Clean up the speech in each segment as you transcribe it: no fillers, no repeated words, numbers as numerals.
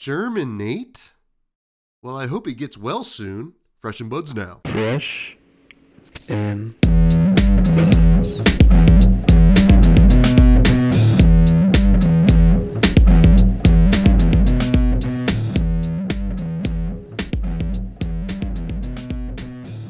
German Nate? Well, I hope he gets well soon. Fresh and Buds now. Fresh and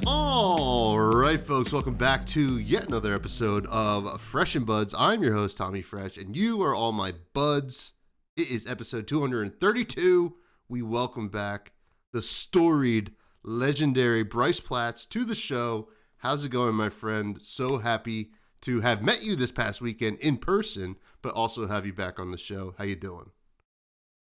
All right, folks, welcome back to yet another episode of Fresh and Buds. I'm your host, Tommy Fresh, and you are all my buds. It is episode 232. We welcome back the storied, legendary Bryce Platz to the show. How's it going, my friend? So happy to have met you this past weekend in person, but also have you back on the show. How you doing?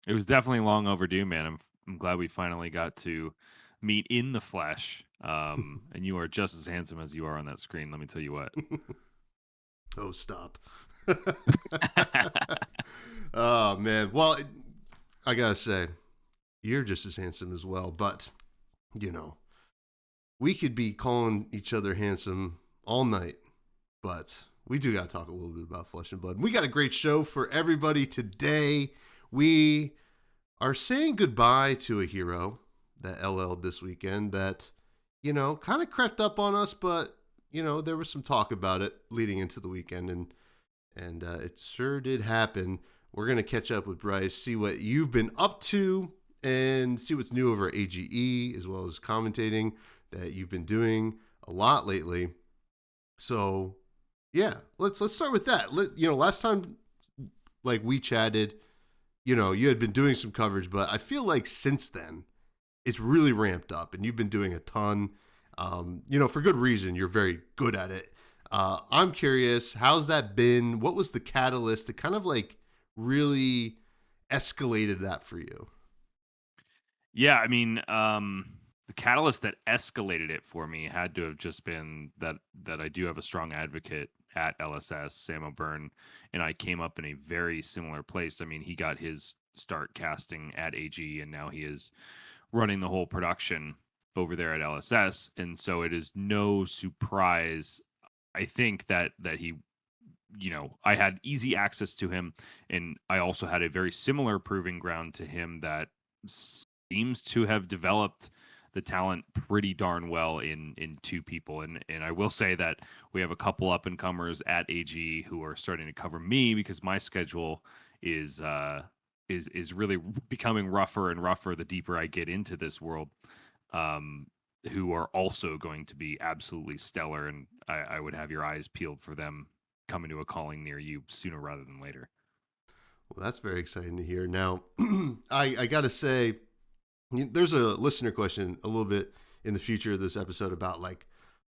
It was definitely long overdue, man. I'm glad we finally got to meet in the flesh. And you are just as handsome as you are on that screen. Let me tell you what. Oh, stop. Oh, man. Well, I got to say, you're just as handsome as well. But, you know, we could be calling each other handsome all night. But we do got to talk a little bit about flesh and blood. We got a great show for everybody today. We are saying goodbye to a hero that LL'd this weekend that, you know, kind of crept up on us, but, you know, there was some talk about it leading into the weekend, and it sure did happen. We're going to catch up with Bryce, see what you've been up to, and see what's new over at AGE, as well as commentating that you've been doing a lot lately. So, yeah, let's start with that. Last time, like, we chatted, you know, you had been doing some coverage, but I feel like since then, it's really ramped up, and you've been doing a ton, for good reason. You're very good at it. I'm curious, how's that been? What was the catalyst that kind of like really escalated that for you? Yeah, I mean, the catalyst that escalated it for me had to have just been that I do have a strong advocate at LSS, Sam O'Byrne, and I came up in a very similar place. I mean, he got his start casting at AG, and now he is running the whole production over there at LSS. And so it is no surprise, I think, that he, you know, I had easy access to him, and I also had a very similar proving ground to him that seems to have developed the talent pretty darn well in two people. And I will say that we have a couple up and comers at AG who are starting to cover me because my schedule is really becoming rougher and rougher the deeper I get into this world, who are also going to be absolutely stellar. And I would have your eyes peeled for them coming to a calling near you sooner rather than later. Well, that's very exciting to hear. Now, I got to say, there's a listener question a little bit in the future of this episode about like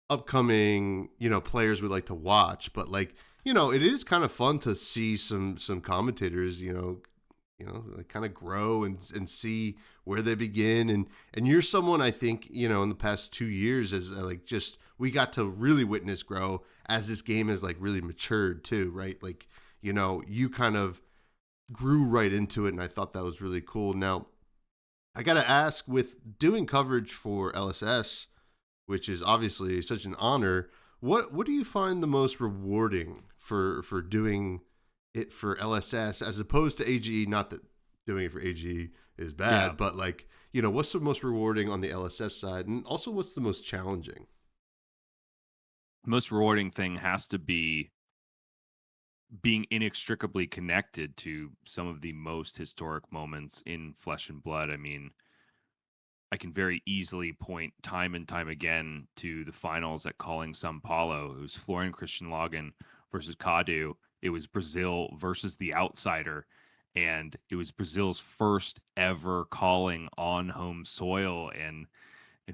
upcoming, you know, players we'd like to watch, but like, you know, it is kind of fun to see some commentators, like kind of grow and see where they begin. And you're someone I think, you know, in the past 2 years as like just, we got to really witness grow as this game has like really matured too, right? Like, you know, you kind of grew right into it, and I thought that was really cool. Now, I got to ask, with doing coverage for LSS, which is obviously such an honor, what do you find the most rewarding for doing it for LSS as opposed to AGE? Not that doing it for AGE is bad, but like, you know, what's the most rewarding on the LSS side, and also what's the most challenging? The most rewarding thing has to be being inextricably connected to some of the most historic moments in Flesh and Blood. I mean, I can very easily point time and time again to the finals at Calling São Paulo. It was Florian Christian Logan versus Cadu. It was Brazil versus the outsider, and it was Brazil's first ever calling on home soil. And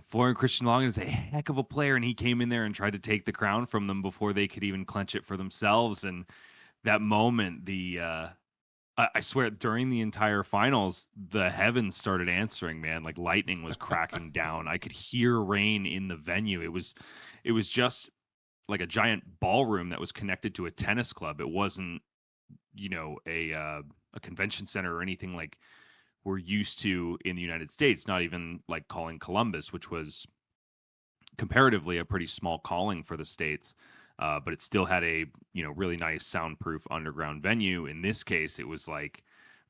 Florian Christian Logan is a heck of a player, and he came in there and tried to take the crown from them before they could even clench it for themselves. And that moment, I swear, during the entire finals, the heavens started answering, man. Like lightning was cracking down. I could hear rain in the venue. It was just like a giant ballroom that was connected to a tennis club. It wasn't, you know, a convention center or anything like we're used to in the United States. Not even like calling Columbus, which was comparatively a pretty small calling for the States. But it still had a, you know, really nice soundproof underground venue. In this case, it was like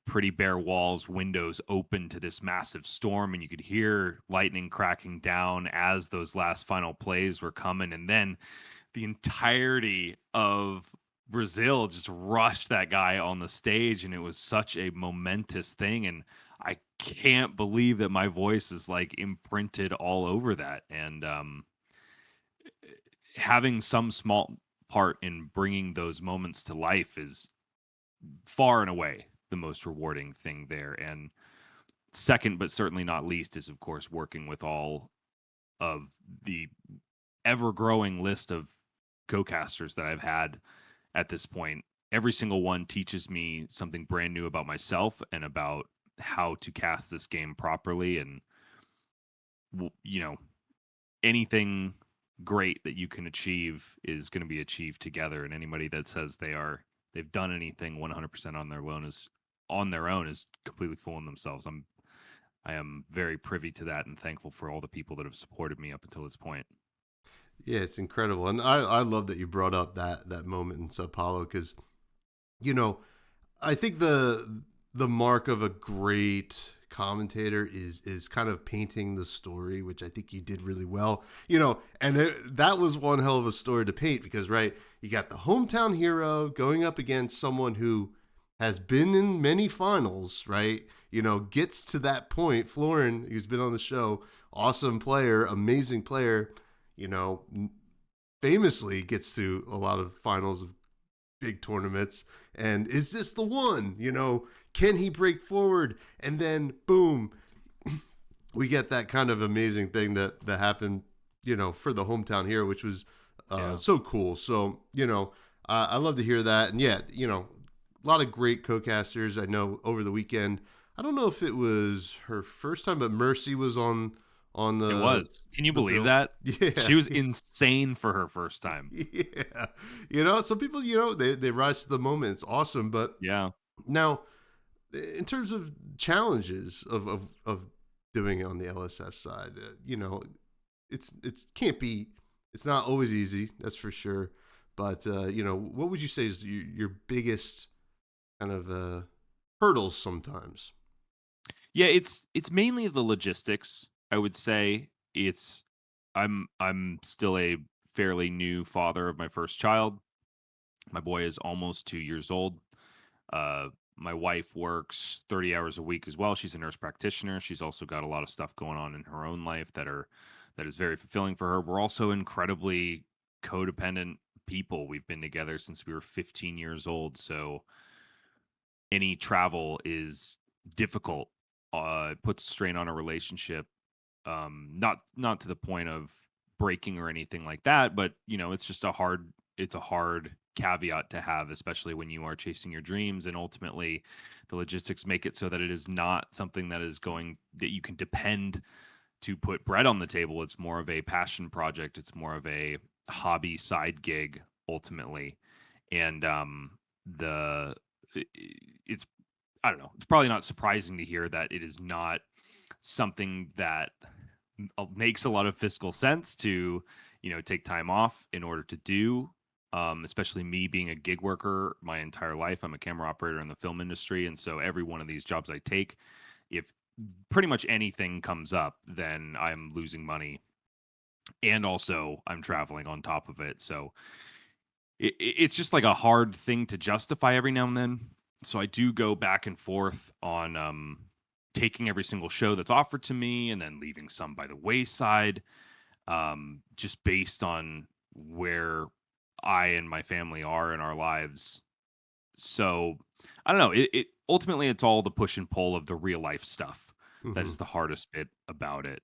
pretty bare walls, windows open to this massive storm, and you could hear lightning cracking down as those last final plays were coming. And then the entirety of Brazil just rushed that guy on the stage, and it was such a momentous thing. And I can't believe that my voice is like imprinted all over that. And having some small part in bringing those moments to life is far and away the most rewarding thing there. And second, but certainly not least, is of course working with all of the ever-growing list of co-casters that I've had at this point. Every single one teaches me something brand new about myself and about how to cast this game properly. And, you know, anything great that you can achieve is going to be achieved together. And anybody that says they've done anything 100% on their own is completely fooling themselves. I am very privy to that and thankful for all the people that have supported me up until this point. Yeah, it's incredible. And I love that you brought up that moment in Sao Paulo, because, you know, I think the mark of a great commentator is kind of painting the story, which I think you did really well, you know. And that was one hell of a story to paint, because, right, you got the hometown hero going up against someone who has been in many finals, right? You know, gets to that point. Florian, who's been on the show, awesome player, amazing player, you know, famously gets to a lot of finals of big tournaments. And is this the one? You know, can he break forward? And then, boom, we get that kind of amazing thing that happened, you know, for the hometown hero, which was so cool. So, you know, I love to hear that. And yeah, you know, a lot of great co-casters. I know over the weekend, I don't know if it was her first time, but Mercy was on the. It was. Can you believe that? Yeah. She was insane for her first time. Yeah. You know, some people, you know, they rise to the moment. It's awesome. But yeah. Now, in terms of challenges of doing it on the LSS side, you know, it's not always easy. That's for sure. But, you know, what would you say is your biggest kind of hurdles sometimes? Yeah, it's mainly the logistics. I would say I'm still a fairly new father of my first child. My boy is almost 2 years old. My wife works 30 hours a week as well. She's a nurse practitioner. She's also got a lot of stuff going on in her own life that is very fulfilling for her. We're also incredibly codependent people. We've been together since we were 15 years old. So any travel is difficult. It puts strain on a relationship. Not to the point of breaking or anything like that, but you know, it's just a hard caveat to have, especially when you are chasing your dreams. And ultimately the logistics make it so that it is not something that you can depend to put bread on the table. It's more of a passion project. It's more of a hobby side gig ultimately. And it's I don't know. It's probably not surprising to hear that it is not something that makes a lot of fiscal sense to, you know, take time off in order to do. Especially me being a gig worker my entire life. I'm a camera operator in the film industry, and so every one of these jobs I take, if pretty much anything comes up, then I'm losing money, and also I'm traveling on top of it. So it's just like a hard thing to justify every now and then. So I do go back and forth on taking every single show that's offered to me and then leaving some by the wayside, just based on where I and my family are in our lives. So I don't know. It ultimately, it's all the push and pull of the real life stuff that is the hardest bit about it.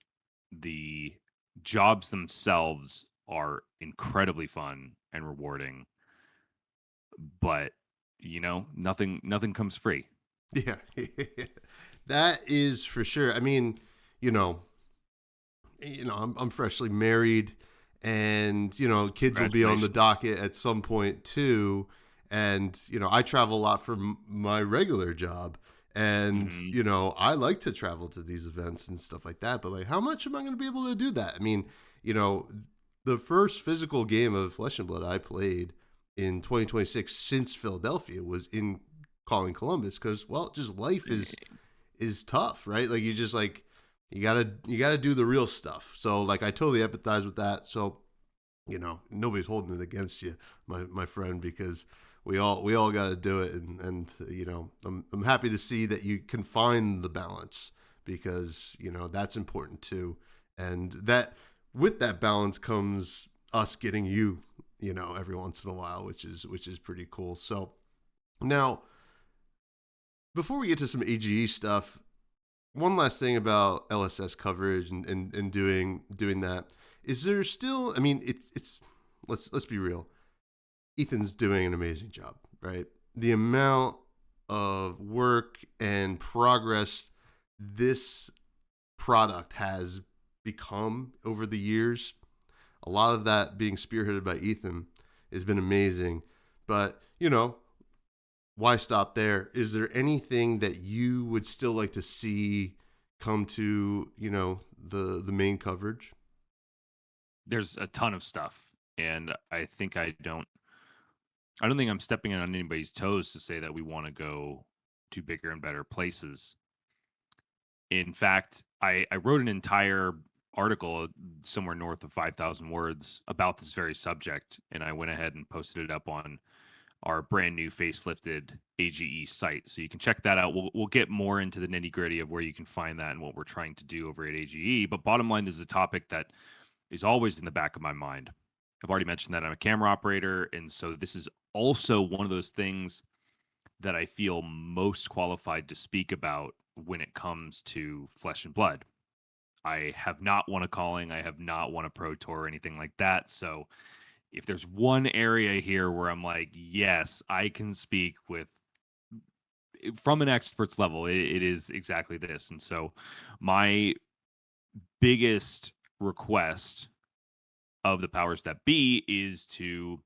The jobs themselves are incredibly fun and rewarding, but you know, nothing comes free. Yeah, that is for sure. I mean, you know, I'm freshly married, and you know, kids will be on the docket at some point too. And you know, I travel a lot for my regular job, and you know, I like to travel to these events and stuff like that. But like, how much am I going to be able to do that? I mean, you know, the first physical game of Flesh and Blood I played in 2026 since Philadelphia was in calling Columbus because, well, just life is tough, right? Like you just like you gotta do the real stuff. So like I totally empathize with that. So nobody's holding it against you, my friend, because we all got to do it, and I'm happy to see that you can find the balance because that's important too, and that with that balance comes us getting you every once in a while, which is pretty cool. So now, before we get to some AGE stuff, one last thing about LSS coverage and doing that. Is there still? I mean, it's let's be real. Ethan's doing an amazing job, right? The amount of work and progress this product has become over the years, a lot of that being spearheaded by Ethan, has been amazing. But why stop there? Is there anything that you would still like to see come to the main coverage? There's a ton of stuff, and I think I don't think I'm stepping on anybody's toes to say that we want to go to bigger and better places. In fact, I wrote an entire article somewhere north of 5,000 words about this very subject, and I went ahead and posted it up on our brand new facelifted AGE site. So you can check that out. We'll get more into the nitty gritty of where you can find that and what we're trying to do over at AGE. But bottom line, this is a topic that is always in the back of my mind. I've already mentioned that I'm a camera operator, and so this is also one of those things that I feel most qualified to speak about when it comes to Flesh and Blood. I have not won a calling. I have not won a pro tour or anything like that. So if there's one area here where I'm like, yes, I can speak from an expert's level, it is exactly this. And so my biggest request of the powers that be is to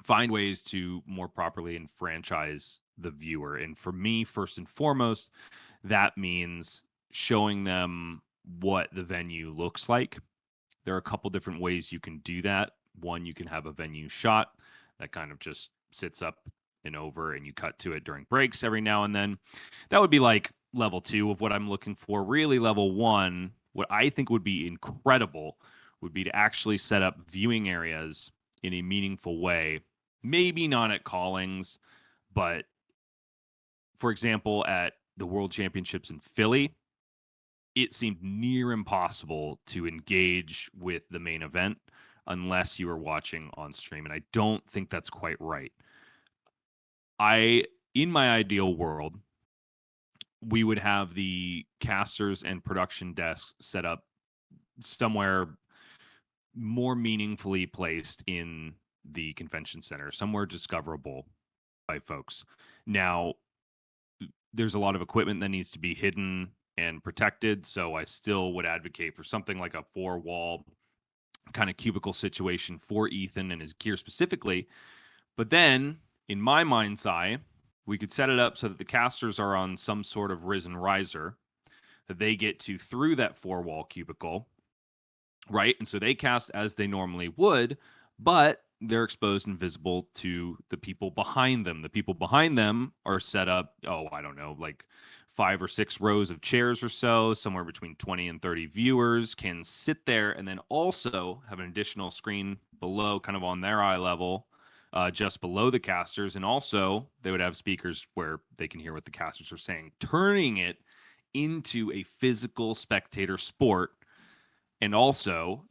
find ways to more properly enfranchise the viewer. And for me, first and foremost, that means showing them what the venue looks like. There are a couple different ways you can do that. One, you can have a venue shot that kind of just sits up and over, and you cut to it during breaks every now and then. That would be like level 2 of what I'm looking for. Really, level 1, what I think would be incredible would be to actually set up viewing areas in a meaningful way. Maybe not at callings, but for example, at the World Championships in Philly, it seemed near impossible to engage with the main event unless you were watching on stream. And I don't think that's quite right. In my ideal world, we would have the casters and production desks set up somewhere more meaningfully placed in the convention center, somewhere discoverable by folks. Now, there's a lot of equipment that needs to be hidden and protected, so I still would advocate for something like a 4-wall kind of cubicle situation for Ethan and his gear specifically. But then, in my mind's eye, we could set it up so that the casters are on some sort of risen riser, that they get to through that 4-wall cubicle, right? And so they cast as they normally would, but they're exposed and visible to the people behind them. The people behind them are set up, I don't know, like 5 or 6 rows of chairs or so, somewhere between 20 and 30 viewers can sit there and then also have an additional screen below, kind of on their eye level, just below the casters. And also they would have speakers where they can hear what the casters are saying, turning it into a physical spectator sport. And also,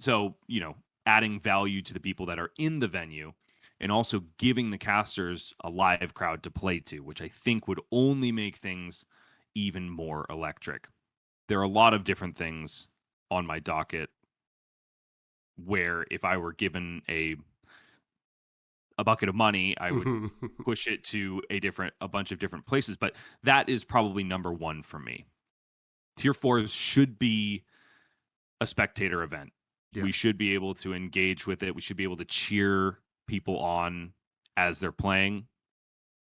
adding value to the people that are in the venue and also giving the casters a live crowd to play to, which I think would only make things even more electric. There are a lot of different things on my docket where if I were given a bucket of money, I would push it to a bunch of different places. But that is probably number 1 for me. Tier 4s should be a spectator event. Yeah. We should be able to engage with it. We should be able to cheer people on as they're playing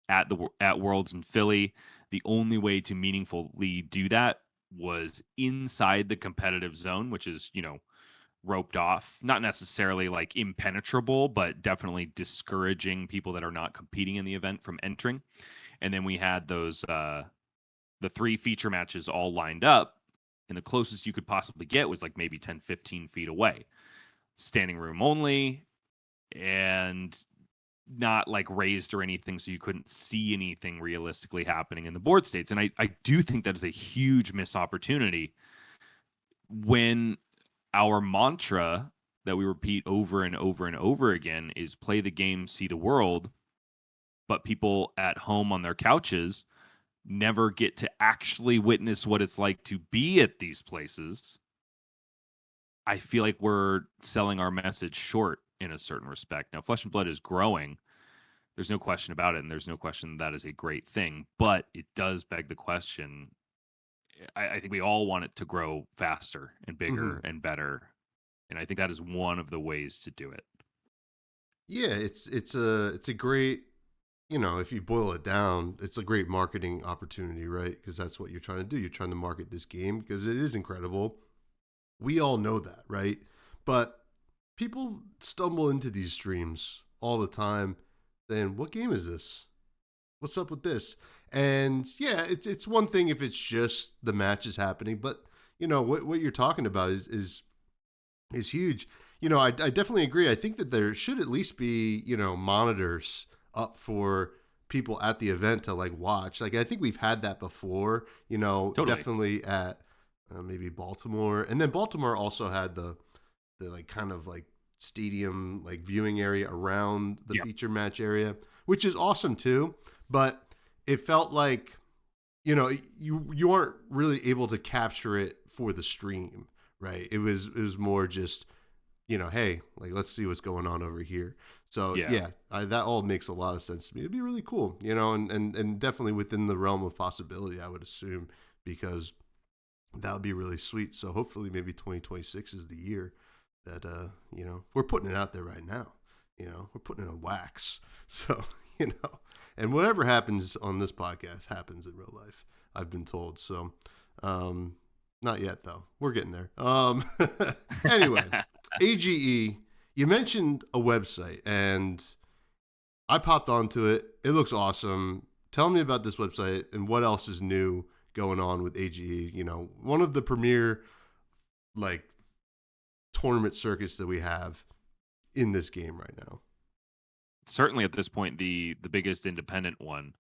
at Worlds in Philly. The only way to meaningfully do that was inside the competitive zone, which is, roped off, not necessarily like impenetrable, but definitely discouraging people that are not competing in the event from entering. And then we had those the 3 feature matches all lined up, and the closest you could possibly get was like maybe 10, 15 feet away. Standing room only, and not like raised or anything, so you couldn't see anything realistically happening in the board states. And I do think that is a huge missed opportunity when our mantra that we repeat over and over and over again is play the game, see the world, but people at home on their couches never get to actually witness what it's like to be at these places. I feel like we're selling our message short in a certain respect. Now, Flesh and Blood is growing. There's no question about it, and there's no question that is a great thing. But it does beg the question. I think we all want it to grow faster and bigger and better, and I think that is one of the ways to do it. Yeah, it's a great, if you boil it down, it's a great marketing opportunity, right? Because that's what you're trying to do. You're trying to market this game because it is incredible. We all know that, right? But people stumble into these streams all the time saying, what game is this? What's up with this? And yeah, it's one thing if it's just the matches happening, but what you're talking about is huge. I definitely agree. I think that there should at least be, monitors up for people at the event to like watch. Like, I think we've had that before, Totally. definitely at maybe Baltimore. And then Baltimore also had the like kind of like stadium, like viewing area around the feature match area, which is awesome too. But it felt like, you aren't really able to capture it for the stream, right? It was more just, hey, like, let's see what's going on over here. So that all makes a lot of sense to me. It'd be really cool, and definitely within the realm of possibility, I would assume, because that would be really sweet. So hopefully maybe 2026 is the year that, we're putting it out there right now, we're putting it on wax. So, and whatever happens on this podcast happens in real life, I've been told. So, not yet though. We're getting there. Anyway, AGE, you mentioned a website and I popped onto it. It looks awesome. Tell me about this website and what else is new going on with AGE. One of the premier like tournament circuits that we have in this game right now. Certainly at this point, the biggest independent one.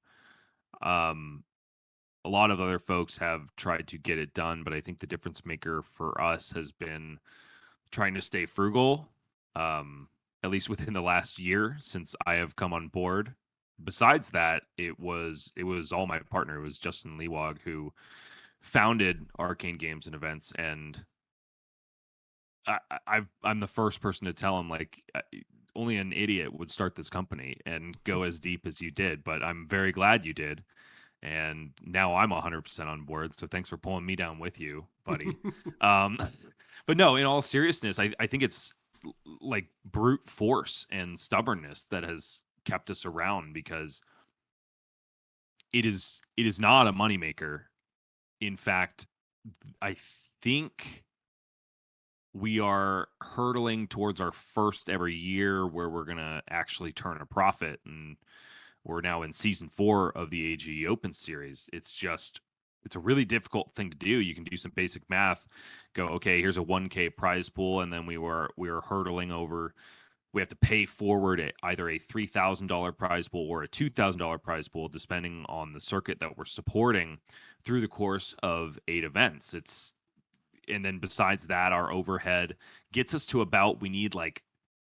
A lot of other folks have tried to get it done, but I think the difference maker for us has been trying to stay frugal, at least within the last year since I have come on board. Besides that, it was all my partner. It was Justin Lewog who founded Arcane Games and Events, and I'm the first person to tell him, like, only an idiot would start this company and go as deep as you did, but I'm very glad you did. And now I'm 100% on board. So thanks for pulling me down with you, buddy. But no, in all seriousness, I think it's like brute force and stubbornness that has kept us around, because it is not a moneymaker. In fact, I think we are hurtling towards our first ever year where we're going to actually turn a profit. And we're now in season 4 of the AGE Open Series. It's a really difficult thing to do. You can do some basic math, go, okay, here's a 1K prize pool, and then we were hurtling over. We have to pay forward either a $3,000 prize pool or a $2,000 prize pool, depending on the circuit that we're supporting through the course of 8 events. And then besides that, our overhead gets us to about, we need like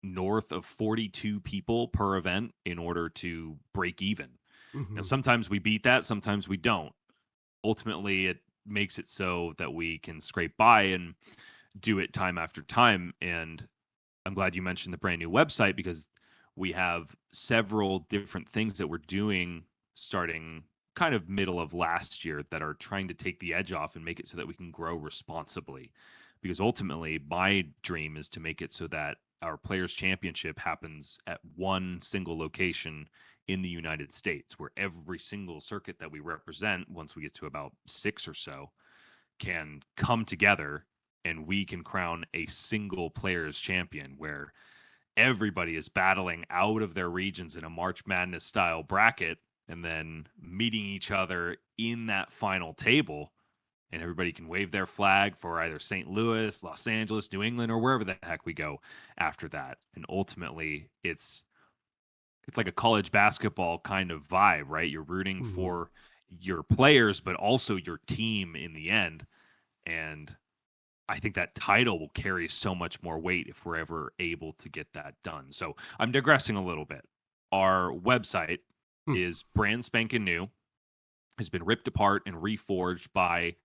north of 42 people per event in order to break even. Mm-hmm. Now, sometimes we beat that, sometimes we don't. Ultimately, it makes it so that we can scrape by and do it time after time. And I'm glad you mentioned the brand new website, because we have several different things that we're doing starting kind of middle of last year that are trying to take the edge off and make it so that we can grow responsibly. Because ultimately, my dream is to make it so that our Players' Championship happens at one single location in the United States, where every single circuit that we represent, once we get to about 6 or so, can come together and we can crown a single Players' Champion, where everybody is battling out of their regions in a March Madness style bracket and then meeting each other in that final table, and everybody can wave their flag for either St. Louis, Los Angeles, New England, or wherever the heck we go after that. And ultimately, it's like a college basketball kind of vibe, right? You're rooting for your players, but also your team in the end. And I think that title will carry so much more weight if we're ever able to get that done. So I'm digressing a little bit. Our website is brand spanking new, has been ripped apart and reforged by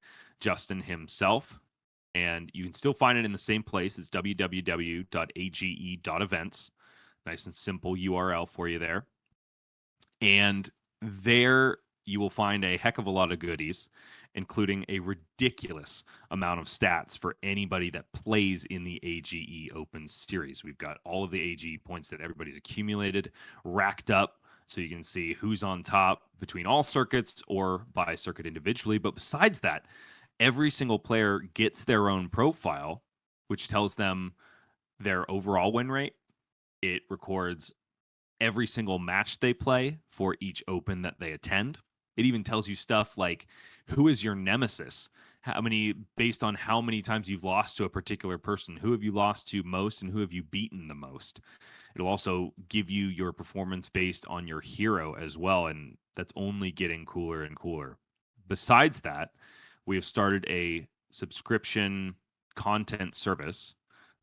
Justin himself. And you can still find it in the same place. It's www.age.events. Nice and simple URL for you there. And there you will find a heck of a lot of goodies, including a ridiculous amount of stats for anybody that plays in the AGE Open Series. We've got all of the AGE points that everybody's accumulated, racked up, so you can see who's on top between all circuits or by circuit individually. But besides that, every single player gets their own profile, which tells them their overall win rate. It records every single match they play for each open that they attend. It even tells you stuff like who is your nemesis, how many, based on how many times you've lost to a particular person, who have you lost to most and who have you beaten the most. It'll also give you your performance based on your hero as well, and that's only getting cooler and cooler. Besides that, we have started a subscription content service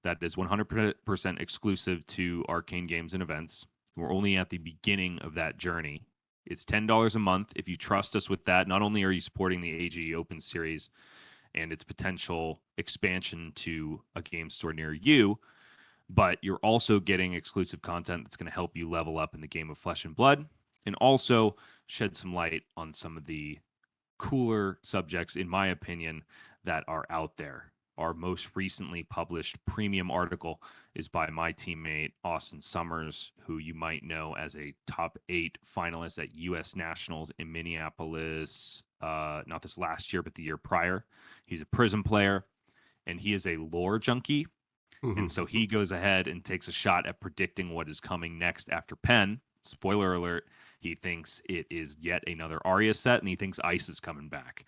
that is 100% exclusive to Arcane Games and Events. We're only at the beginning of that journey. It's $10 a month. If you trust us with that, not only are you supporting the AGE Open Series and its potential expansion to a game store near you, but you're also getting exclusive content that's going to help you level up in the game of Flesh and Blood, and also shed some light on some of the cooler subjects, in my opinion, that are out there. Our most recently published premium article is by my teammate, Austin Summers, who you might know as a top 8 finalist at U.S. Nationals in Minneapolis, not this last year, but the year prior. He's a Prism player, and he is a lore junkie. And so he goes ahead and takes a shot at predicting what is coming next after Pen. Spoiler alert, he thinks it is yet another Arya set, and he thinks Ice is coming back.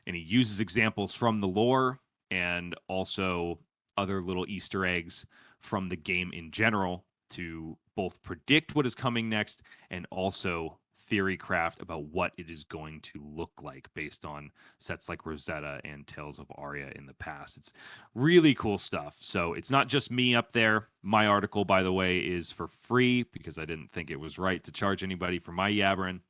And he uses examples from the lore and also other little Easter eggs from the game in general to both predict what is coming next and also theory craft about what it is going to look like based on sets like Rosetta and Tales of Aria in the past. It's really cool stuff. So it's not just me up there. My article, by the way, is for free because I didn't think it was right to charge anybody for my yabbering.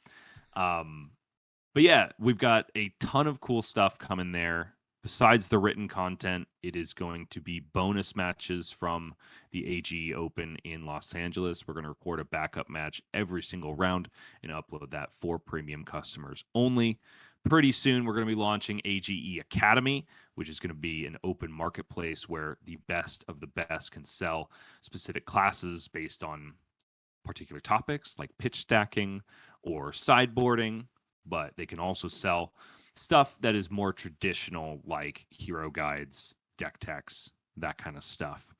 But yeah, we've got a ton of cool stuff coming there. Besides the written content, it is going to be bonus matches from the AGE Open in Los Angeles. We're going to record a backup match every single round and upload that for premium customers only. Pretty soon, we're going to be launching AGE Academy, which is going to be an open marketplace where the best of the best can sell specific classes based on particular topics like pitch stacking or sideboarding, but they can also sell stuff that is more traditional, like hero guides, deck techs, that kind of stuff.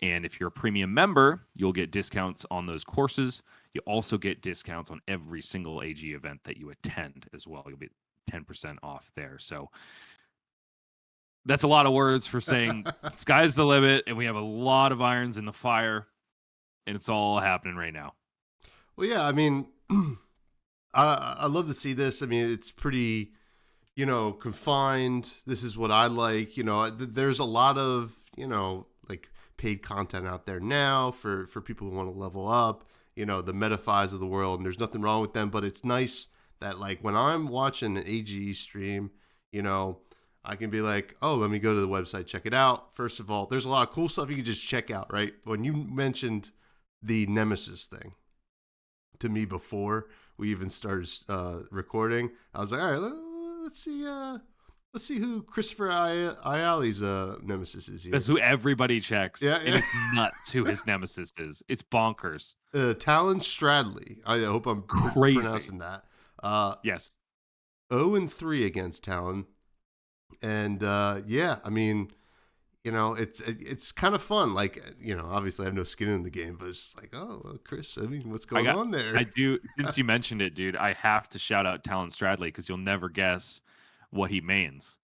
And if you're a premium member, you'll get discounts on those courses. You also get discounts on every single AG event that you attend as well. You'll be 10% off there. So that's a lot of words for saying sky's the limit, and we have a lot of irons in the fire, and it's all happening right now. Well, yeah, I mean, I love to see this. I mean, it's pretty, confined. This is what I like. There's a lot of, like paid content out there now for people who want to level up, the Metafis of the world, and there's nothing wrong with them. But it's nice that, like, when I'm watching an AGE stream, I can be like, oh, let me go to the website, check it out. First of all, there's a lot of cool stuff you can just check out, right? When you mentioned the Nemesis thing to me before we even started recording, I was like, all right, let's see who Christopher Ayali's Nemesis is here. That's who everybody checks. Yeah. And it's nuts who his Nemesis is. It's bonkers. Talon Stradley. I hope I'm pronouncing that. Yes. 0-3 against Talon. And I mean, it's kind of fun. Like, obviously I have no skin in the game, but it's just like, oh, well, Chris, I mean, what's going on there? I do. Since you mentioned it, dude, I have to shout out Talon Stradley because you'll never guess what he mains.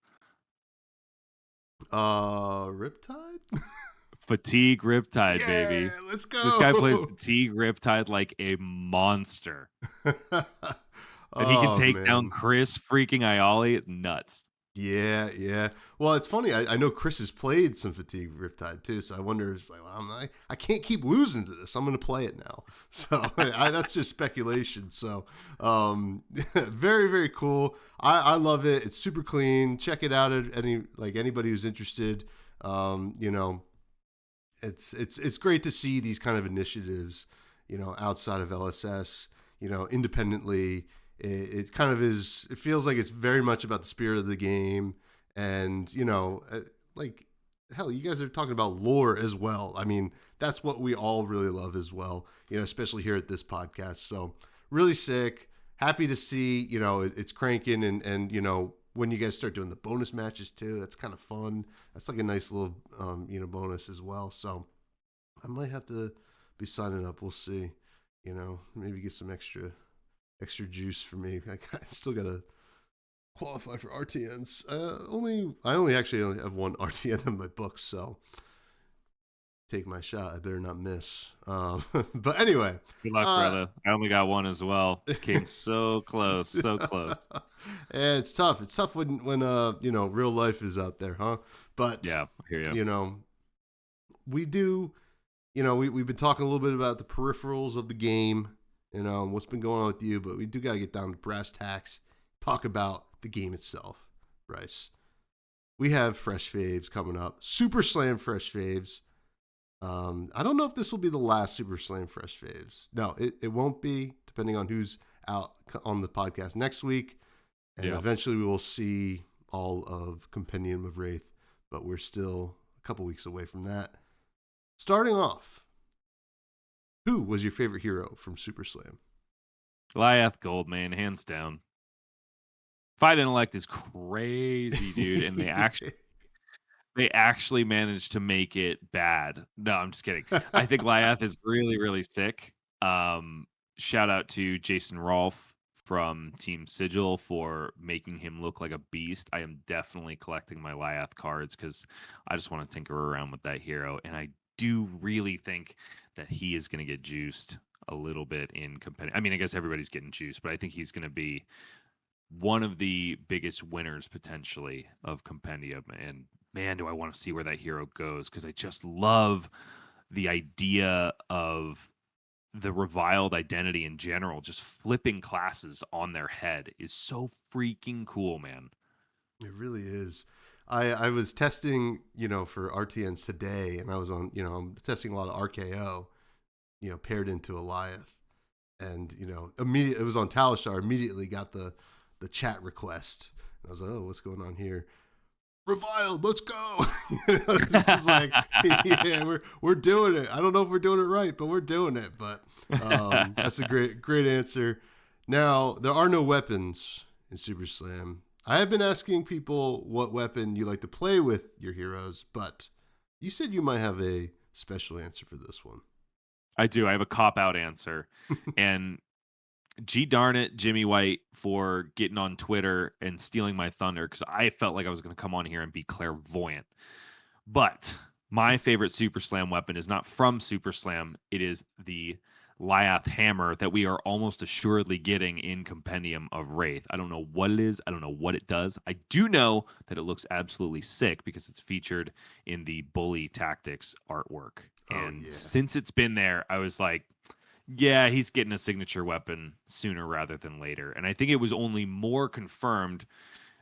Riptide? Fatigue Riptide, Yeah, baby. let's go. This guy plays Fatigue Riptide like a monster. And he can take down Chris freaking Ayali. Nuts. Yeah. Well, it's funny. I know Chris has played some Fatigue Riptide too, so I wonder. It's like, well, I can't keep losing to this. I'm going to play it now. So that's just speculation. So, very, very cool. I love it. It's super clean. Check it out. Anybody who's interested. It's great to see these kind of initiatives, outside of LSS, independently. It kind of is. It feels like it's very much about the spirit of the game, and like hell, you guys are talking about lore as well. I mean, that's what we all really love as well. Especially here at this podcast. So really sick. Happy to see it's cranking, and when you guys start doing the bonus matches too, that's kind of fun. That's like a nice little bonus as well. So I might have to be signing up. We'll see. Maybe get some extra juice for me. I still gotta qualify for RTNs. I only have one RTN in my book, so take my shot. I better not miss. But anyway, good luck, brother. I only got one as well. Came so close, so close. Yeah, it's tough. It's tough when real life is out there, huh? But yeah, I hear you. We do. We've been talking a little bit about the peripherals of the game. What's been going on with you, but we do got to get down to brass tacks, talk about the game itself, Bryce. We have Fresh Faves coming up. Super Slam Fresh Faves. I don't know if this will be the last Super Slam Fresh Faves. No, it won't be, depending on who's out on the podcast next week. And eventually we will see all of Compendium of Wraith, but we're still a couple weeks away from that. Starting off, who was your favorite hero from Super Slam? Goliath Goldman, hands down. 5 intellect is crazy, dude, and they actually managed to make it bad. No, I'm just kidding. I think Goliath is really, really sick. Shout out to Jason Rolfe from Team Sigil for making him look like a beast. I am definitely collecting my Goliath cards because I just want to tinker around with that hero, and I do really think that he is going to get juiced a little bit in Compendium. I mean, I guess everybody's getting juiced, but I think he's going to be one of the biggest winners potentially of Compendium. And man, do I want to see where that hero goes, because I just love the idea of the reviled identity in general. Just flipping classes on their head is so freaking cool, man. It really is. I was testing, for RTNs today, and I was on, I'm testing a lot of RKO, paired into Goliath. And, immediately, it was on Talishar, immediately got the chat request. And I was like, oh, what's going on here? Reviled, let's go. This is like, yeah, we're doing it. I don't know if we're doing it right, but we're doing it. But that's a great answer. Now, there are no weapons in Super Slam. I have been asking people what weapon you like to play with your heroes, but you said you might have a special answer for this one. I do. I have a cop-out answer. And gee darn it, Jimmy White, for getting on Twitter and stealing my thunder, because I felt like I was going to come on here and be clairvoyant. But my favorite Super Slam weapon is not from Super Slam. It is the Lyath Hammer that we are almost assuredly getting in Compendium of Wraith. I don't know what it is. I don't know what it does. I do know that it looks absolutely sick because it's featured in the Bully Tactics artwork. And since it's been there, I was like, yeah, he's getting a signature weapon sooner rather than later. And I think it was only more confirmed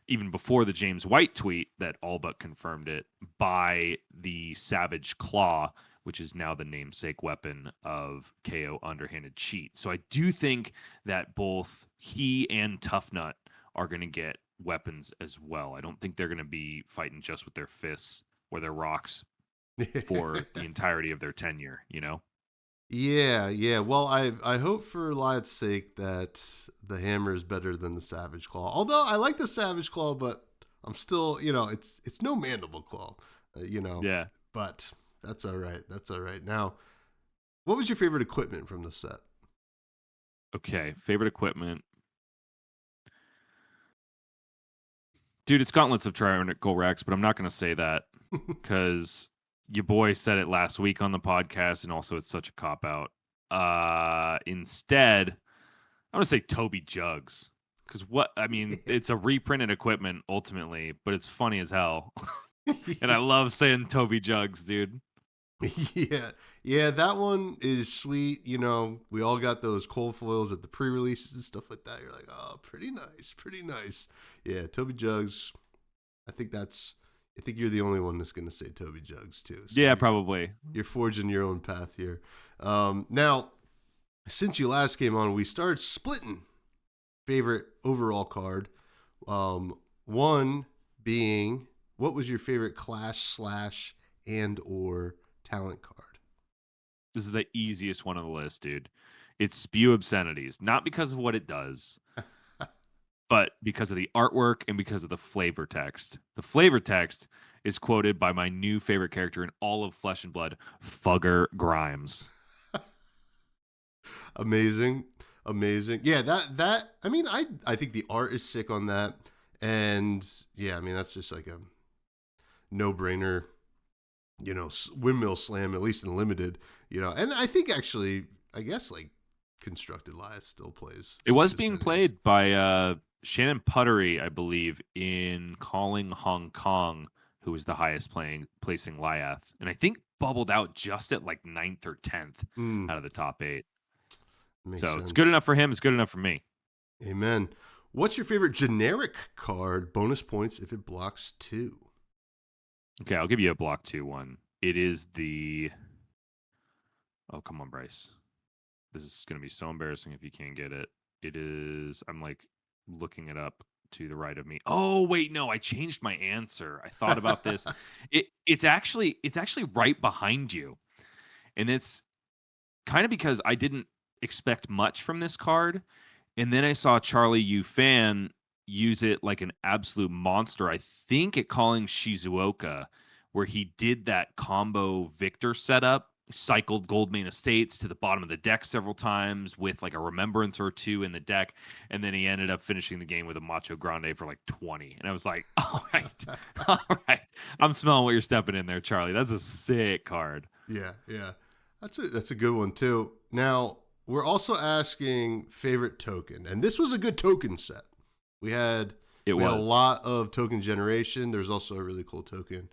even before the James White tweet that all but confirmed it by the Savage Claw, which is now the namesake weapon of KO Underhanded Cheat. So I do think that both he and Tough Nut are going to get weapons as well. I don't think they're going to be fighting just with their fists or their rocks for the entirety of their tenure, Yeah. Well, I hope for Lyath's sake that the hammer is better than the Savage Claw. Although I like the Savage Claw, but I'm still, it's no Mandible Claw. You know. Yeah. But that's all right. That's all right. Now, what was your favorite equipment from the set? Okay, favorite equipment. Dude, it's Gauntlets of Tyrannical Rex, but I'm not going to say that because your boy said it last week on the podcast, and also it's such a cop-out. Instead, I'm going to say Toby Jugs. Because it's a reprinted equipment ultimately, but it's funny as hell. And I love saying Toby Jugs, dude. Yeah, that one is sweet. You know, we all got those cold foils at the pre-releases and stuff like that. You're like, oh, pretty nice, pretty nice. Yeah, Toby Jugs. I think you're the only one that's going to say Toby Jugs too. So Yeah, probably. You're forging your own path here. Now, since you last came on, we started splitting favorite overall card. One being, what was your favorite Clash / and or talent card? This is the easiest one on the list, dude. It's Spew Obscenities. Not because of what it does, but because of the artwork and because of the flavor text. The flavor text is quoted by my new favorite character in all of Flesh and Blood, Fugger Grimes. Amazing. Yeah, I think the art is sick on that. And yeah, I mean, that's just like a no-brainer, you know, windmill slam, at least in limited, you know. And I think actually, I guess like Constructed Lias still plays. It was being played by Shannon Puttery, I believe, in Calling Hong Kong, who was the highest placing Liath. And I think bubbled out just at like 9th or 10th out of the top 8. Makes so sense. It's good enough for him. It's good enough for me. Amen. What's your favorite generic card? Bonus points if it blocks 2. Okay, I'll give you a block 2 one. It is the... Oh, come on, Bryce. This is going to be so embarrassing if you can't get it. It is... I'm like looking it up to the right of me. Oh, wait, no, I changed my answer. I thought about this. It's actually right behind you. And it's kind of because I didn't expect much from this card. And then I saw Charlie Yu Fan use it like an absolute monster. I think at Calling Shizuoka, where he did that combo Victor setup, cycled Goldmane Estates to the bottom of the deck several times with like a Remembrance or 2 in the deck. And then he ended up finishing the game with a Macho Grande for like 20. And I was like, all right. I'm smelling what you're stepping in there, Charlie. That's a sick card. Yeah. That's a good one too. Now, we're also asking favorite token. And this was a good token set. We had a lot of token generation. There's also a really cool token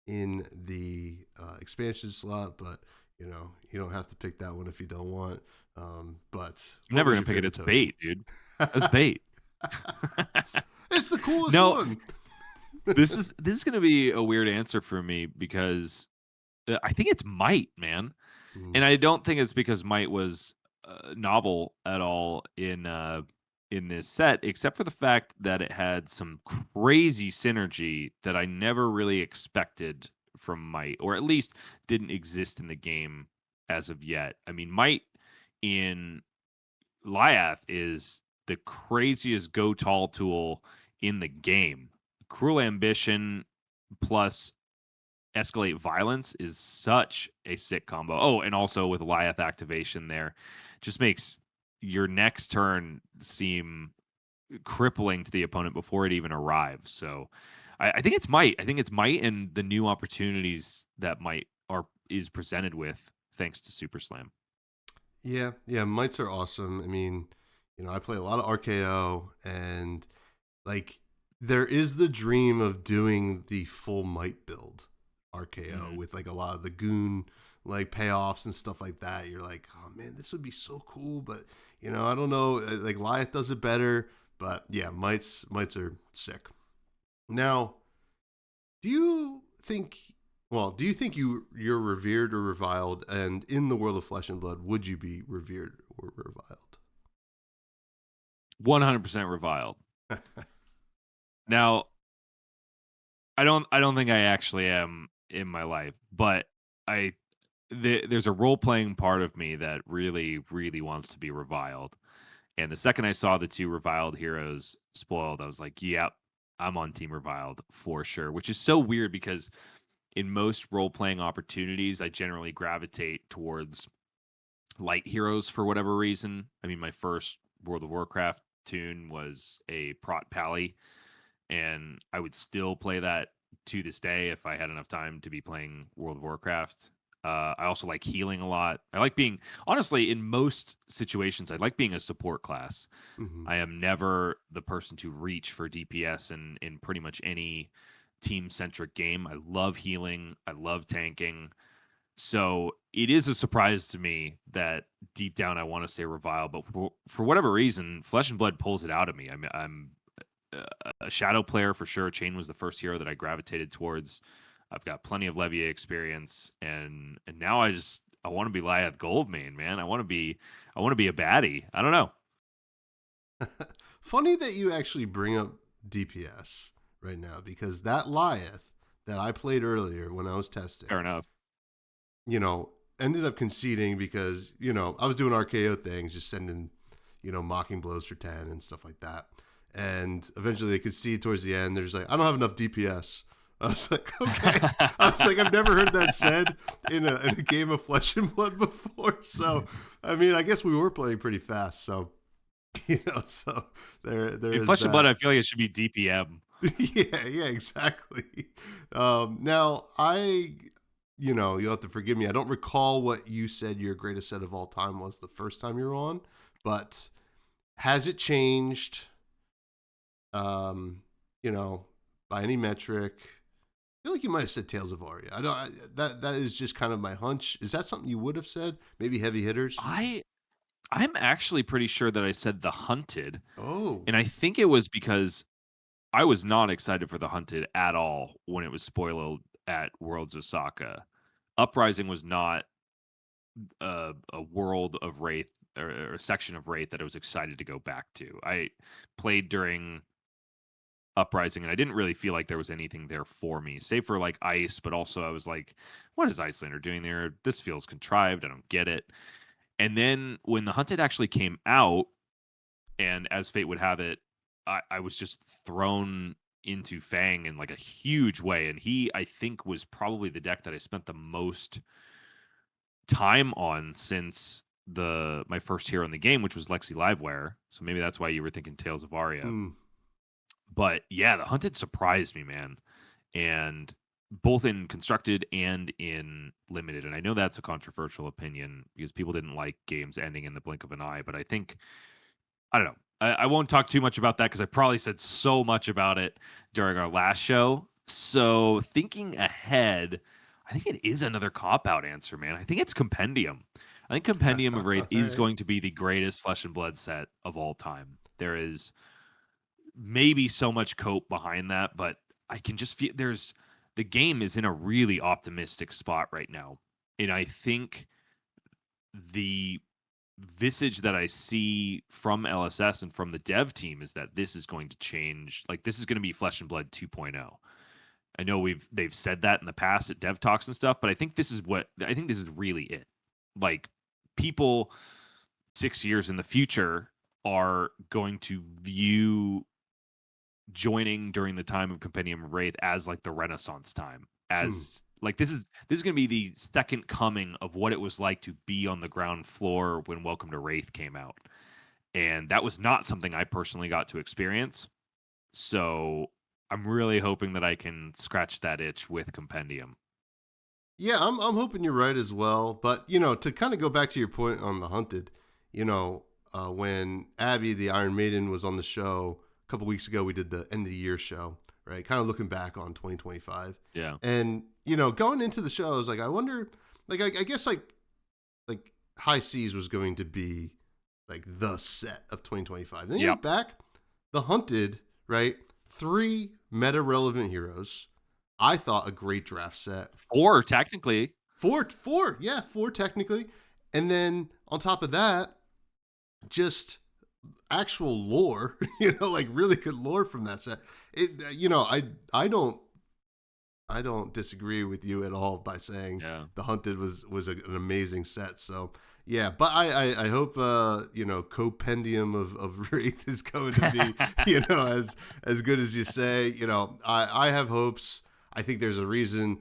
in the expansion slot, but you know, you don't have to pick that one if you don't want. But I'm never gonna pick it. It's token? Bait, dude. That's bait. It's the coolest one. this is gonna be a weird answer for me because I think it's Might, man, and I don't think it's because Might was novel at all in this set, except for the fact that it had some crazy synergy that I never really expected from Might, or at least didn't exist in the game as of yet. I mean, Might in Liath is the craziest go tall tool in the game. Cruel Ambition plus Escalate Violence is such a sick combo. Oh, and also with Liath activation there, just makes your next turn seem crippling to the opponent before it even arrives. So I think it's Might. I think it's Might and the new opportunities that Might is presented with thanks to Super Slam. Yeah, Mights are awesome. I mean, you know, I play a lot of RKO, and like there is the dream of doing the full Might build RKO with like a lot of the goon like payoffs and stuff like that. You're like, oh man, this would be so cool, but you know, I don't know. Like Liath does it better, but yeah, Mights are sick. Now, do you think you're revered or reviled? And in the world of Flesh and Blood, would you be revered or reviled? 100% reviled. Now, I don't think I actually am in my life, but there's a role-playing part of me that really, really wants to be reviled. And the second I saw the 2 reviled heroes spoiled, I was like, yep, I'm on Team Reviled for sure, which is so weird because in most role-playing opportunities, I generally gravitate towards light heroes for whatever reason. I mean, my first World of Warcraft tune was a Prot Pally, and I would still play that to this day if I had enough time to be playing World of Warcraft. I also like healing a lot. I like being, honestly, in most situations, I like being a support class. Mm-hmm. I am never the person to reach for DPS in pretty much any team-centric game. I love healing. I love tanking. So it is a surprise to me that deep down I want to say Revile, but for whatever reason, Flesh and Blood pulls it out of me. I'm a Shadow player for sure. Chain was the first hero that I gravitated towards. I've got plenty of Levier experience, and now I want to be Lyeth Goldmane, man. I want to be a baddie. I don't know. Funny that you actually bring up DPS right now, because that Lyeth that I played earlier when I was testing, Fair enough. Ended up conceding because, I was doing RKO things, just sending, mocking blows for 10 and stuff like that. And eventually they concede towards the end. They're just like, I don't have enough DPS. I was like, okay. I was like, I've never heard that said in a game of Flesh and Blood before. So, I mean, I guess we were playing pretty fast. So, so there In is Flesh and that. Blood, I feel like it should be DPM. Yeah, exactly. Now you'll have to forgive me. I don't recall what you said your greatest set of all time was the first time you were on, but has it changed? By any metric? I feel like you might have said Tales of Aria. That is just kind of my hunch. Is that something you would have said? Maybe heavy hitters? I'm actually pretty sure that I said The Hunted. Oh. And I think it was because I was not excited for The Hunted at all when it was spoiled at Worlds Osaka. Uprising was not a world of Wraith or a section of Wraith that I was excited to go back to. I played during Uprising, and I didn't really feel like there was anything there for me, save for like Ice, but also I was like, what is Icelander doing there? This feels contrived. I don't get it. And then when The Hunted actually came out, and as fate would have it, I was just thrown into Fang in like a huge way. And he, I think, was probably the deck that I spent the most time on since my first hero in the game, which was Lexi Livewire. So maybe that's why you were thinking Tales of Aria. But yeah, The Hunted surprised me, man. And both in constructed and in limited. And I know that's a controversial opinion because people didn't like games ending in the blink of an eye. But I don't know. I won't talk too much about that because I probably said so much about it during our last show. So thinking ahead, I think it is another cop-out answer, man. I think it's Compendium. I think Compendium of Wraith is going to be the greatest Flesh and Blood set of all time. There is maybe so much cope behind that, but I can just feel the game is in a really optimistic spot right now. And I think the visage that I see from LSS and from the dev team is that this is going to change. Like, this is going to be Flesh and Blood 2.0. I know they've said that in the past at dev talks and stuff, but I think this is really it. Like, people 6 years in the future are going to view joining during the time of Compendium of Wraith as like the Renaissance time, as like this is going to be the second coming of what it was like to be on the ground floor when Welcome to Wraith came out, and that was not something I personally got to experience. So I'm really hoping that I can scratch that itch with Compendium. Yeah, I'm hoping you're right as well. But to kind of go back to your point on The Hunted, when Abby the Iron Maiden was on the show a couple weeks ago, we did the end of the year show, right? Kind of looking back on 2025. Yeah. And, going into the show, I was like, I wonder, like, I guess like High Seas was going to be like the set of 2025. Then you look back, The Hunted, right? 3 meta relevant heroes. I thought a great draft set. 4 technically. 4 technically. And then on top of that, just actual lore, like really good lore from that set. I don't disagree with you at all by saying The Hunted was an amazing set. So yeah, but I hope Compendium of Wraith is going to be as good as you say. I have hopes. I think there's a reason,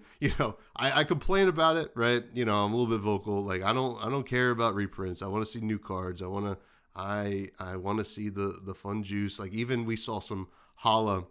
I complain about it, right? I'm a little bit vocal. Like I don't care about reprints. I want to see new cards. I want to see the fun juice. Like even we saw some Hala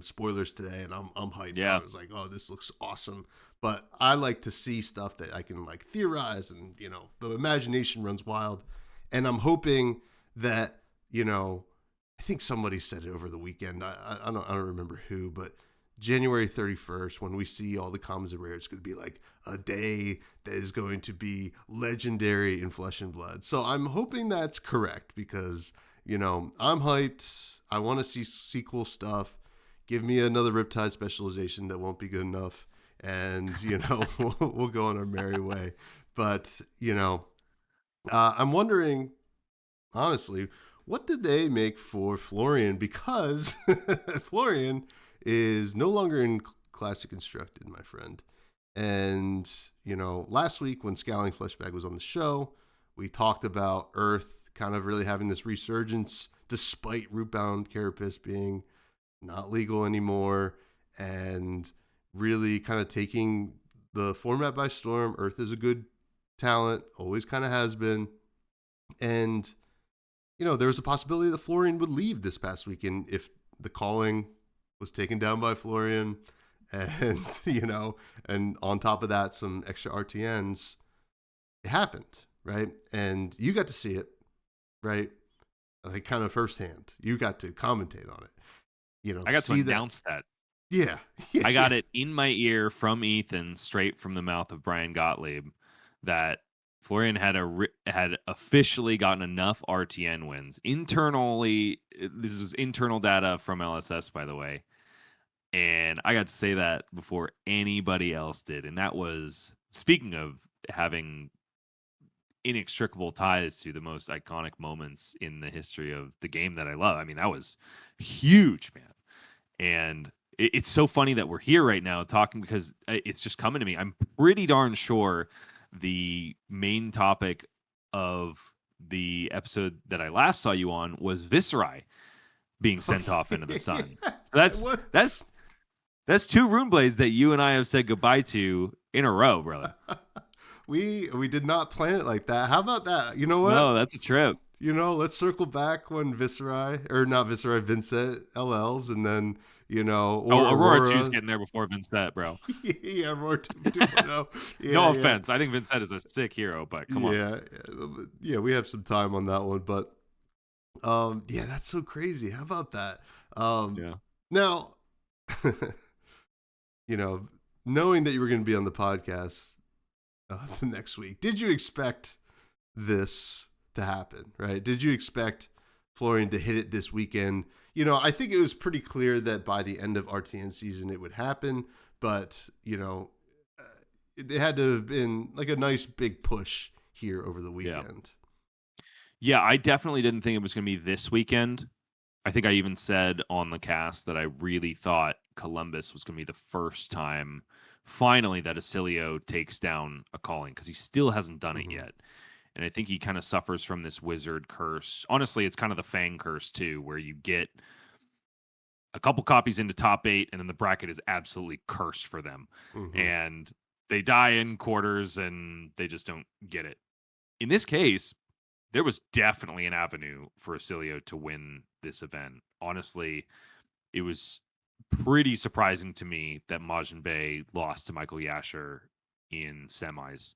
spoilers today, and I'm hyped. Yeah. I was like, oh, this looks awesome. But I like to see stuff that I can like theorize, and the imagination runs wild. And I'm hoping that I think somebody said it over the weekend. I don't remember who, but January 31st, when we see all the commons and rares, it's going to be like a day that is going to be legendary in Flesh and Blood. So I'm hoping that's correct because, I'm hyped. I want to see cool stuff. Give me another Riptide specialization that won't be good enough. And, we'll go on our merry way. But, I'm wondering, honestly, what did they make for Florian? Because Florian is no longer in Classic Constructed, my friend. And, last week when Scowling Fleshbag was on the show, we talked about Earth kind of really having this resurgence despite Rootbound Carapace being not legal anymore and really kind of taking the format by storm. Earth is a good talent, always kind of has been. And, there was a possibility that Florian would leave this past weekend if the calling was taken down by Florian and, and on top of that, some extra RTNs. It happened, right? And you got to see it, right? Like kind of firsthand. You got to commentate on it. I got to announce that. Yeah. I got it in my ear from Ethan, straight from the mouth of Brian Gottlieb, that Florian had officially gotten enough RTN wins internally. This was internal data from LSS, by the way. And I got to say that before anybody else did. And that was, speaking of having inextricable ties to the most iconic moments in the history of the game that I love. I mean, that was huge, man. And it's so funny that we're here right now talking because it's just coming to me. I'm pretty darn sure the main topic of the episode that I last saw you on was Viscerai being sent off into the sun. So that's two Rune Blades that you and I have said goodbye to in a row, brother. We did not plan it like that. How about that? You know what? No, that's a trip. Let's circle back when Vincent LLs, and then, Aurora 2's getting there before Vincent, bro. Yeah, Aurora 2.0. Yeah, no offense. I think Vincent is a sick hero, but come on. Yeah, we have some time on that one, but that's so crazy. How about that? Now, knowing that you were going to be on the podcast the next week, did you expect this to happen, right? Did you expect Florian to hit it this weekend? I think it was pretty clear that by the end of RTN season it would happen, but, it had to have been like a nice big push here over the weekend. Yeah, I definitely didn't think it was going to be this weekend. I think I even said on the cast that I really thought Columbus was going to be the first time finally that Acilio takes down a calling, because he still hasn't done it yet. And I think he kind of suffers from this wizard curse. Honestly, it's kind of the Fang curse too, where you get a couple copies into top 8 and then the bracket is absolutely cursed for them. And they die in quarters and they just don't get it. In this case, there was definitely an avenue for Acilio to win this event. Honestly, it was pretty surprising to me that Majin Bey lost to Michael Yasher in semis.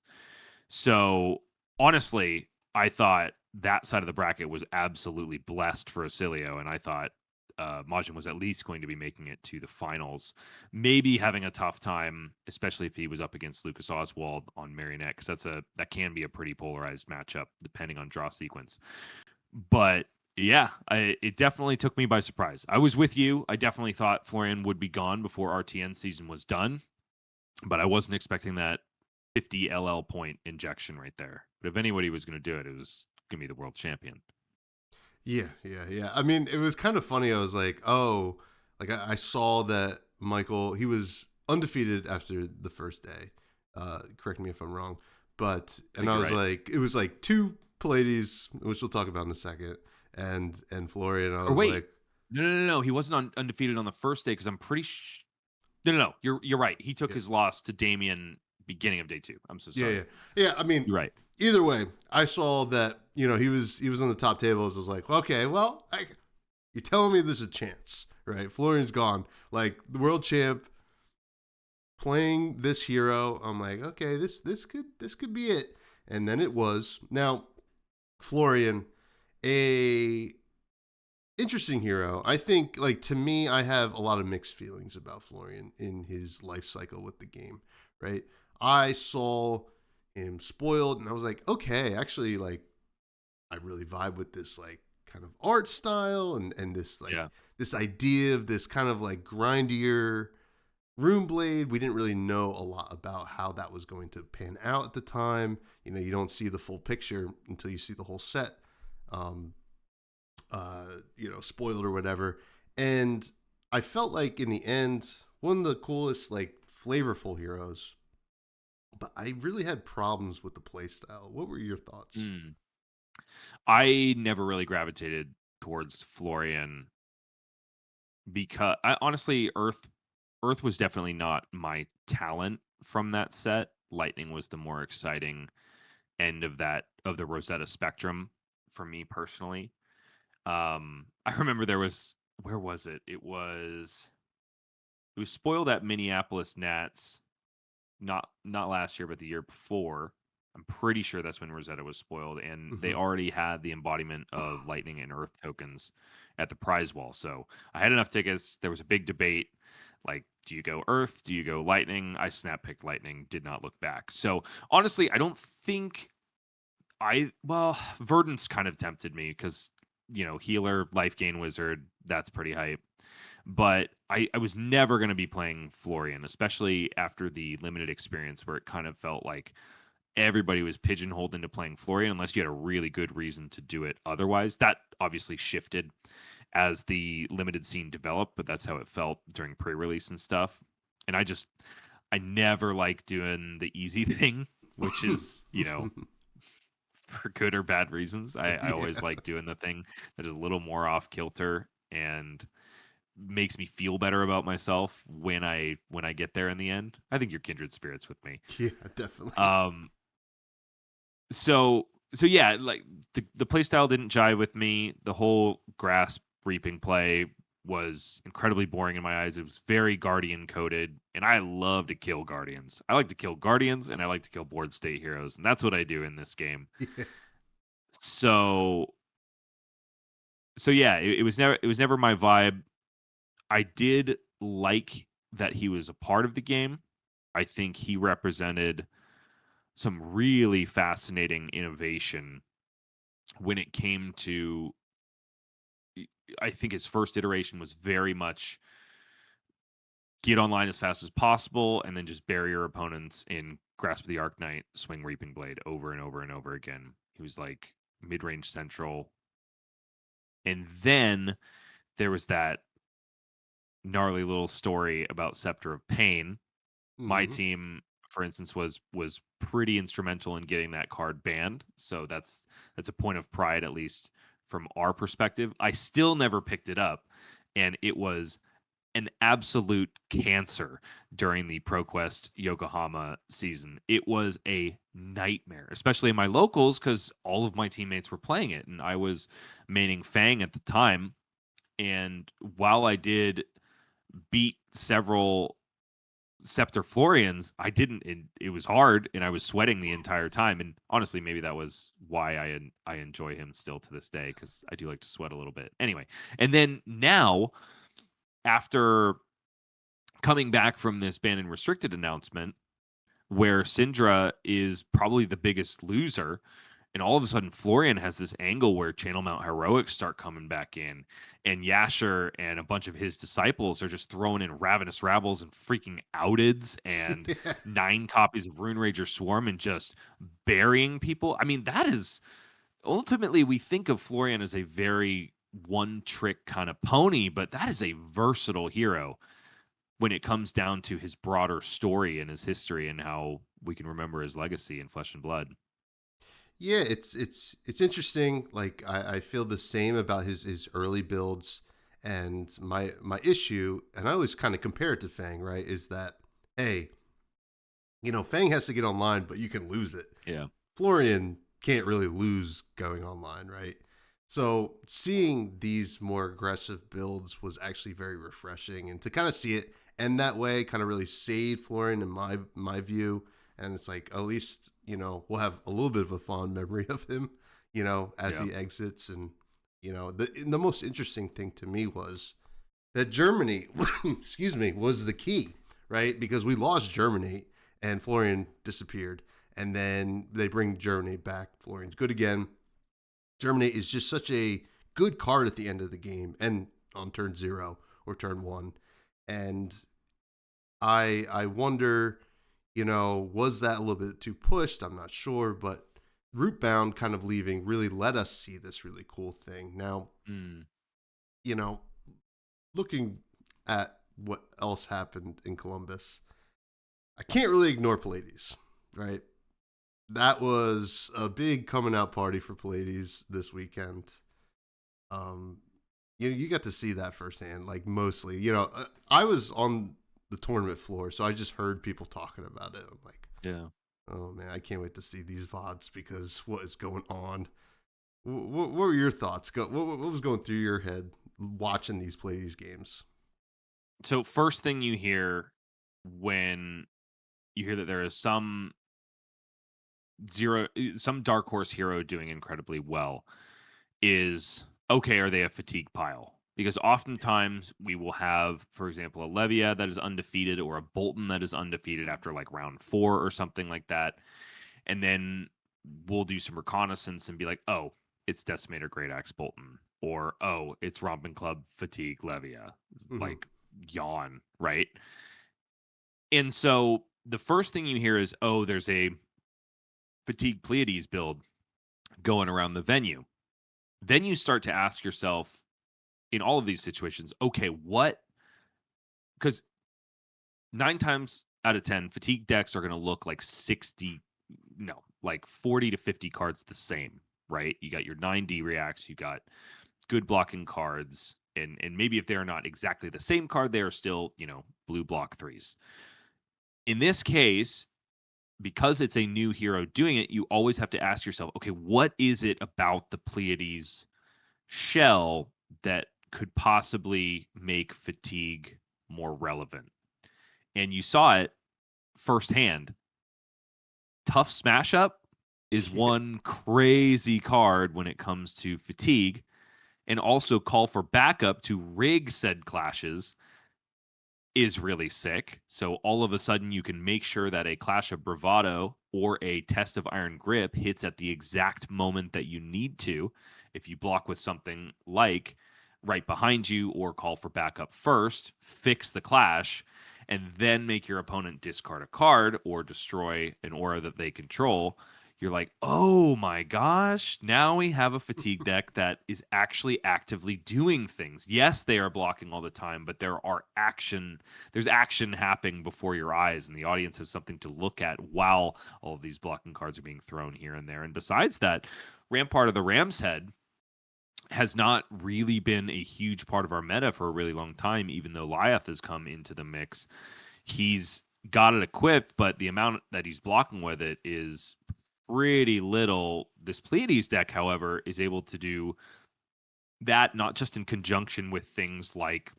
So honestly, I thought that side of the bracket was absolutely blessed for Acilio, and I thought Majin was at least going to be making it to the finals, maybe having a tough time, especially if he was up against Lucas Oswald on Marionette, because that can be a pretty polarized matchup depending on draw sequence. But yeah, it definitely took me by surprise. I was with you. I definitely thought Florian would be gone before RTN season was done, but I wasn't expecting that 50 LL point injection right there. But if anybody was going to do it, it was going to be the world champion. Yeah. I mean, it was kind of funny. I was like, I saw that Michael, he was undefeated after the first day. Correct me if I'm wrong. But, and I was right. Like, it was like 2 Pallades, which we'll talk about in a second, and Florian. I was like, No. He wasn't undefeated on the first day, because I'm pretty No. You're right. He took his loss to Damien beginning of day 2. I'm so sorry. Yeah. I mean, You're right. Either way, I saw that he was on the top tables. I was like, okay, well, you're telling me there's a chance, right? Florian's gone, like the world champ playing this hero. I'm like, okay, this could be it, and then it was. Now, Florian, a interesting hero. I think, like, to me, I have a lot of mixed feelings about Florian in his life cycle with the game, right? I saw him spoiled, and I was like, okay, actually, like, I really vibe with this, like, kind of art style and this, like, this idea of this kind of, like, grindier Rune Blade. We didn't really know a lot about how that was going to pan out at the time. You don't see the full picture until you see the whole set. Spoiled or whatever. And I felt like in the end, one of the coolest, like, flavorful heroes, but I really had problems with the playstyle. What were your thoughts? I never really gravitated towards Florian because honestly, Earth was definitely not my talent from that set. Lightning was the more exciting end of the Rosetta spectrum for me personally. I remember where was it? It was spoiled at Minneapolis Nats, not last year, but the year before. I'm pretty sure that's when Rosetta was spoiled, and they already had the embodiment of Lightning and Earth tokens at the prize wall. So I had enough tickets. There was a big debate, like, do you go Earth? Do you go Lightning? I snap picked Lightning, did not look back. So honestly, I don't think Verdant's kind of tempted me because, healer, life gain wizard, that's pretty hype. But I was never going to be playing Florian, especially after the limited experience where it kind of felt like everybody was pigeonholed into playing Florian unless you had a really good reason to do it otherwise. That obviously shifted as the limited scene developed, but that's how it felt during pre-release and stuff. And I never like doing the easy thing, which is, for good or bad reasons. I always like doing the thing that is a little more off kilter and makes me feel better about myself when I get there in the end. I think you're kindred spirits with me. Yeah, definitely. So yeah, like the play style didn't jive with me. The whole grass reaping play was incredibly boring in my eyes. It was very guardian coded, and I love to kill guardians. I like to kill guardians, and I like to kill board state heroes, and that's what I do in this game. Yeah. So yeah, it was never my vibe. I did like that he was a part of the game. I think he represented some really fascinating innovation when it came to, I think his first iteration was very much get online as fast as possible and then just bury your opponents in Grasp of the Arknight, swing Reaping Blade over and over and over again. He was like mid-range central. And then there was that gnarly little story about Scepter of Pain. My team, for instance, was pretty instrumental in getting that card banned. So that's a point of pride, at least from our perspective. I still never picked it up, and it was an absolute cancer during the ProQuest Yokohama season. It was a nightmare, especially in my locals, because all of my teammates were playing it, and I was maining Fang at the time. And while I did beat several Scepter Florians, I didn't. It was hard, and I was sweating the entire time. And honestly, maybe that was why I enjoy him still to this day, because I do like to sweat a little bit. Anyway, and then now, after coming back from this ban and restricted announcement, where Syndra is probably the biggest loser, and all of a sudden Florian has this angle where Channel Mount Heroics start coming back in, and Yasher and a bunch of his disciples are just throwing in Ravenous Rabbles and freaking Outids and 9 copies of Rune Rager Swarm and just burying people. I mean, that is ultimately, we think of Florian as a very one-trick kind of pony, but that is a versatile hero when it comes down to his broader story and his history and how we can remember his legacy in Flesh and Blood. Yeah, it's interesting. Like I feel the same about his early builds, And my issue, and I always kind of compare it to Fang, right, is that, hey, Fang has to get online, but you can lose it. Yeah. Florian can't really lose going online, right? So seeing these more aggressive builds was actually very refreshing, and to kind of see it end that way kind of really saved Florian in my view. And it's like, at least, we'll have a little bit of a fond memory of him, as he exits. And, the most interesting thing to me was that Germany, excuse me, was the key, right? Because we lost Germany and Florian disappeared. And then they bring Germany back. Florian's good again. Germany is just such a good card at the end of the game and on turn 0 or turn 1. And I wonder, was that a little bit too pushed? I'm not sure, but Rootbound kind of leaving really let us see this really cool thing. Now, looking at what else happened in Columbus, I can't really ignore Pallades, right? That was a big coming out party for Pallades this weekend. You got to see that firsthand, like mostly. I was on the tournament floor, so I just heard people talking about it. I'm like, yeah, oh man, I can't wait to see these VODs because what is going on? What were your thoughts? What was going through your head watching these Pallades games? So first thing you hear when you hear that there is some dark horse hero doing incredibly well is, okay, are they a fatigue pile? Because oftentimes we will have, for example, a Levia that is undefeated or a Bolton that is undefeated after like round 4 or something like that. And then we'll do some reconnaissance and be like, oh, it's Decimator Great Axe Bolton. Or, oh, it's Romping Club Fatigue Levia. Like, yawn, right? And so the first thing you hear is, oh, there's a Fatigue Pleiades build going around the venue. Then you start to ask yourself, in all of these situations, okay, what? Because 9 times out of 10, fatigue decks are going to look like 40 to 50 cards the same, right? You got your 9D reacts, you got good blocking cards, and maybe if they're not exactly the same card, they are still, blue block 3s. In this case, because it's a new hero doing it, you always have to ask yourself, okay, what is it about the Pleiades shell that could possibly make fatigue more relevant? And you saw it firsthand. Tough Smash Up is one crazy card when it comes to fatigue, and also Call for Backup to rig said clashes is really sick. So all of a sudden you can make sure that a Clash of Bravado or a Test of Iron Grip hits at the exact moment that you need to. If you block with something like right behind you or Call for Backup first, fix the clash, and then make your opponent discard a card or destroy an aura that they control, you're like, oh my gosh, now we have a fatigue deck that is actually actively doing things. Yes, they are blocking all the time, but there's action happening before your eyes, and the audience has something to look at while all of these blocking cards are being thrown here and there. And besides that, Rampart of the Ram's Head has not really been a huge part of our meta for a really long time, even though Lyeth has come into the mix. He's got it equipped, but the amount that he's blocking with it is pretty little. This Pleiades deck, however, is able to do that not just in conjunction with things like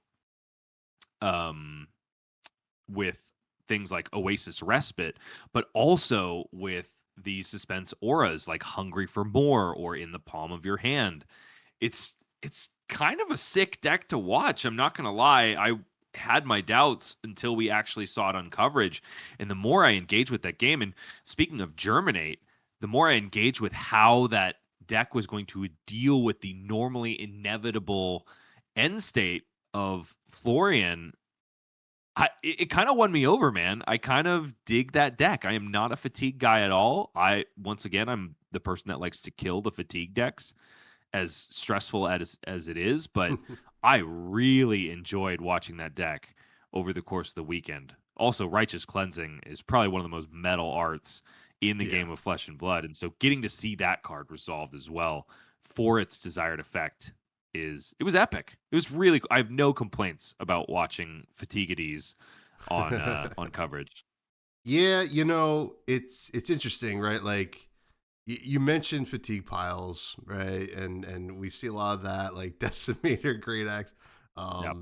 Oasis Respite, but also with the suspense auras like Hungry for More or In the Palm of Your Hand. It's kind of a sick deck to watch. I'm not gonna lie. I had my doubts until we actually saw it on coverage, and the more I engage with that game, and speaking of Germinate, the more I engage with how that deck was going to deal with the normally inevitable end state of Florian, it kind of won me over, man. I kind of dig that deck. I am not a fatigue guy at all. Once again, I'm the person that likes to kill the fatigue decks, as stressful as it is, but I really enjoyed watching that deck over the course of the weekend. Also, Righteous Cleansing is probably one of the most metal arts in the game of Flesh and Blood, and so getting to see that card resolved as well for its desired effect it was epic. It was really. I have no complaints about watching Fatiguities on coverage. Yeah, it's interesting, right? Like you mentioned fatigue piles, right? And we see a lot of that, like Decimator, Great X, Yep.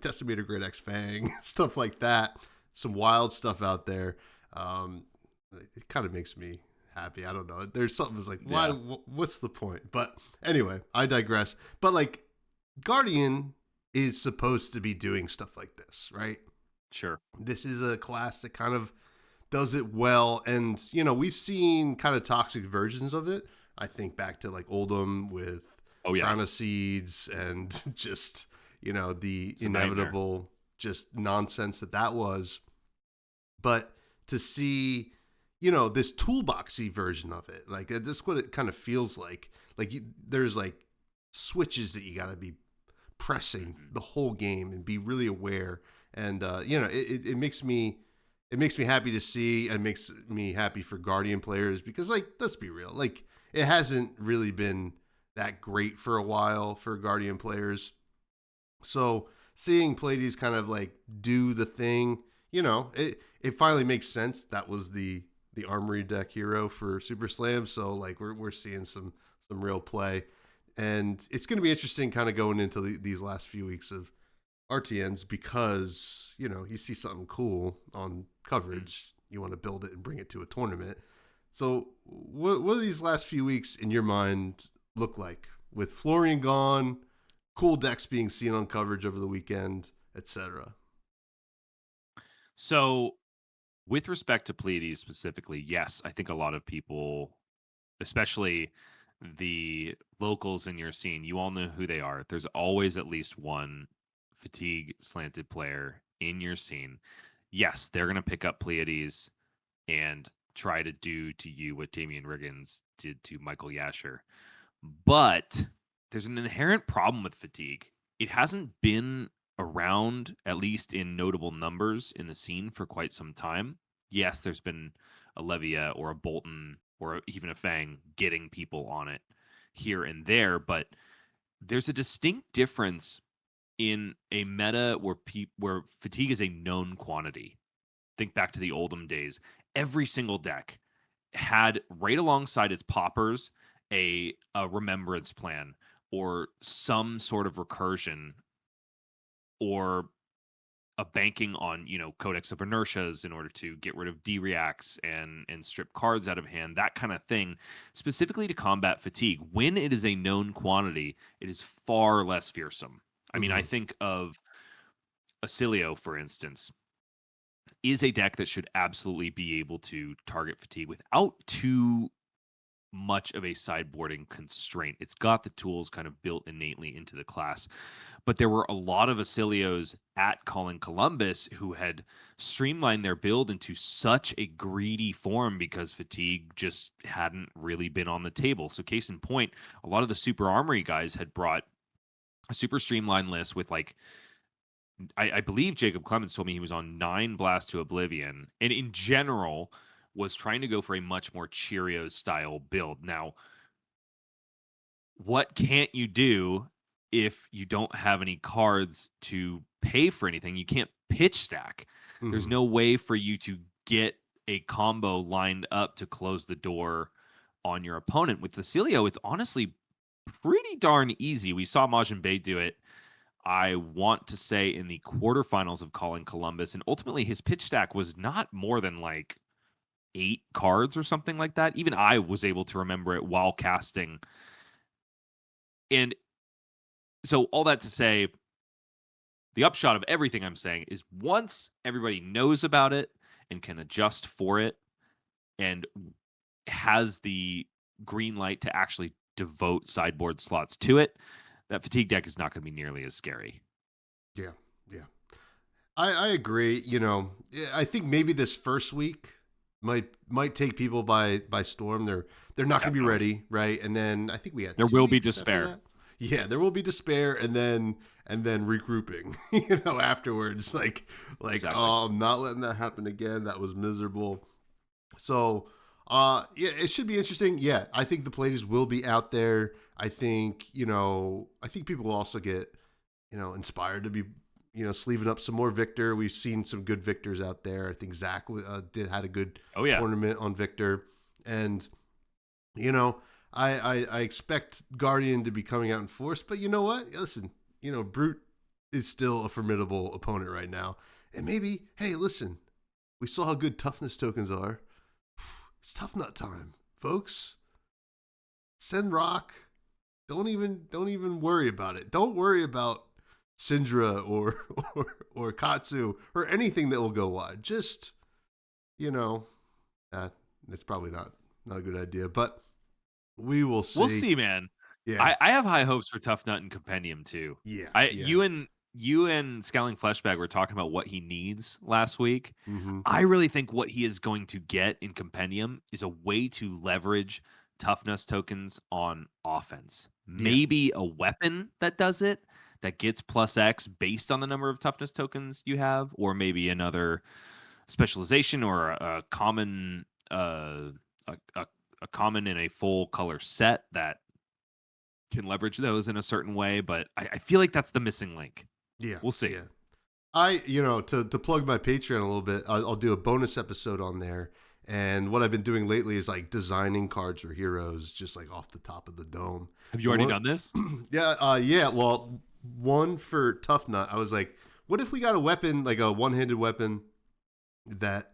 Decimator, Great X Fang, stuff like that. Some wild stuff out there. It kind of makes me happy. I don't know. There's something that's like, why? Yeah. What's the point? But anyway, I digress. But like, Guardian is supposed to be doing stuff like this, right? Sure. This is a class that kind of does it well, and we've seen kind of toxic versions of it. I think back to like Oldham with Crown of Seeds and just the It's a inevitable just nonsense that was. But to see this toolboxy version of it, like this is what it kind of feels like. Like there's like switches that you got to be pressing the whole game and be really aware. And it makes me happy to see, and makes me happy for Guardian players, because like, let's be real, like it hasn't really been that great for a while for Guardian players. So seeing Pleiades kind of like do the thing, it finally makes sense. That was the Armory deck hero for Super Slam. So like we're seeing some real play, and it's going to be interesting kind of going into these last few weeks of RTNs, because you see something cool on coverage, you want to build it and bring it to a tournament. So what do these last few weeks in your mind look like, with Florian gone, cool decks being seen on coverage over the weekend, etc.? So with respect to Pleiades specifically, yes, I think a lot of people, especially the locals in your scene, you all know who they are. There's always at least one fatigue slanted player in your scene. Yes, they're going to pick up Pleiades and try to do to you what Damian Riggins did to Michael Yasher. But there's an inherent problem with fatigue. It hasn't been around, at least in notable numbers, in the scene for quite some time. Yes, there's been a Levia or a Bolton or even a Fang getting people on it here and there, but there's a distinct difference in a meta where fatigue is a known quantity. Think back to the Oldham days. Every single deck had right alongside its poppers a remembrance plan or some sort of recursion, or a banking on Codex of Inertias in order to get rid of D-reacts and strip cards out of hand, that kind of thing, specifically to combat fatigue. When it is a known quantity, it is far less fearsome. I mean, I think of Acilio, for instance, is a deck that should absolutely be able to target fatigue without too much of a sideboarding constraint. It's got the tools kind of built innately into the class. But there were a lot of Acilios at Calling Columbus who had streamlined their build into such a greedy form because fatigue just hadn't really been on the table. So case in point, a lot of the Super Armory guys had brought a super streamlined list with like, I believe Jacob Clemens told me he was on 9 Blast to Oblivion, and in general was trying to go for a much more Cheerios style build. Now, what can't you do if you don't have any cards to pay for anything? You can't pitch stack. There's no way for you to get a combo lined up to close the door on your opponent. With Facilio, it's honestly pretty darn easy. We saw Majin Bey do it, I want to say, in the quarterfinals of Calling Columbus, and ultimately his pitch stack was not more than like 8 cards or something like that. Even I was able to remember it while casting. And so all that to say, the upshot of everything I'm saying is once everybody knows about it and can adjust for it and has the green light to actually devote sideboard slots to it, that fatigue deck is not going to be nearly as scary. Yeah. I agree. I think maybe this first week might take people by storm. They're not going to be ready, right? And then I think we had there will be despair. Yeah, there will be despair, and then regrouping. Afterwards, like exactly. Oh, I'm not letting that happen again. That was miserable. So, yeah, it should be interesting. Yeah, I think the Pleiades will be out there. I think, I think people will also get, inspired to be, sleeving up some more Victor. We've seen some good Victors out there. I think Zach had a good tournament on Victor. And, I expect Guardian to be coming out in force, but you know what? Listen, Brute is still a formidable opponent right now. And maybe, hey, listen, we saw how good toughness tokens are. It's tough nut time, folks. Send rock. Don't even worry about it. Don't worry about Syndra or Katsu or anything that will go wide. Just, that's probably not a good idea, but we will see. We'll see, man. Yeah. I have high hopes for Tough Nut and Compendium too. Yeah. You and Scowling Fleshbag were talking about what he needs last week. Mm-hmm. I really think what he is going to get in Compendium is a way to leverage toughness tokens on offense. Maybe a weapon that does it, that gets +X based on the number of toughness tokens you have, or maybe another specialization or a common a common in a full color set that can leverage those in a certain way. But I feel like that's the missing link. Yeah. We'll see. Yeah. I, to plug my Patreon a little bit, I'll do a bonus episode on there. And what I've been doing lately is like designing cards for heroes, just like off the top of the dome. Have you already done this? Yeah. Yeah. Well, one for Tough Nut, I was like, what if we got a weapon, like a one-handed weapon that,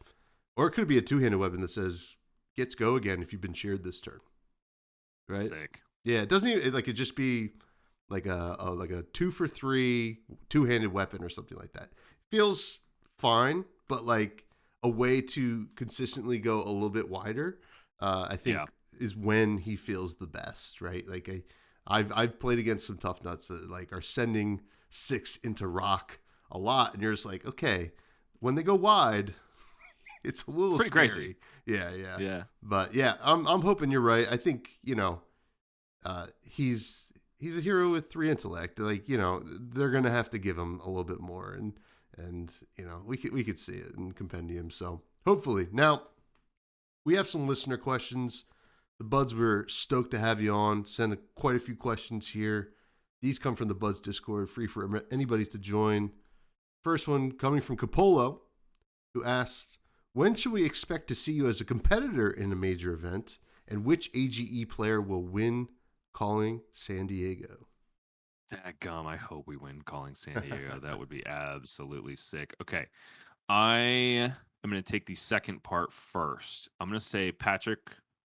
or it could be a two-handed weapon that says, gets go again if you've been cheered this turn. Right? Sick. Yeah. It doesn't even, like, it just be like a 2-for-3 two-handed weapon or something like that. Feels fine, but like a way to consistently go a little bit wider, I think is when he feels the best, right? Like I've played against some tough nuts that like are sending 6 into rock a lot, and you're just like, okay, when they go wide, it's a little pretty scary. Crazy. Yeah. But yeah, I'm hoping you're right. I think he's a hero with 3 intellect. Like, they're gonna have to give him a little bit more, and we could see it in Compendium. So hopefully, now we have some listener questions. The Buds were stoked to have you on. Send quite a few questions here. These come from the Buds Discord, free for anybody to join. First one coming from Capolo, who asked, when should we expect to see you as a competitor in a major event, and which AGE player will win calling San Diego? Dadgum, I hope we win calling San Diego. That would be absolutely sick. Okay. I am going to take the second part first. I'm going to say Patrick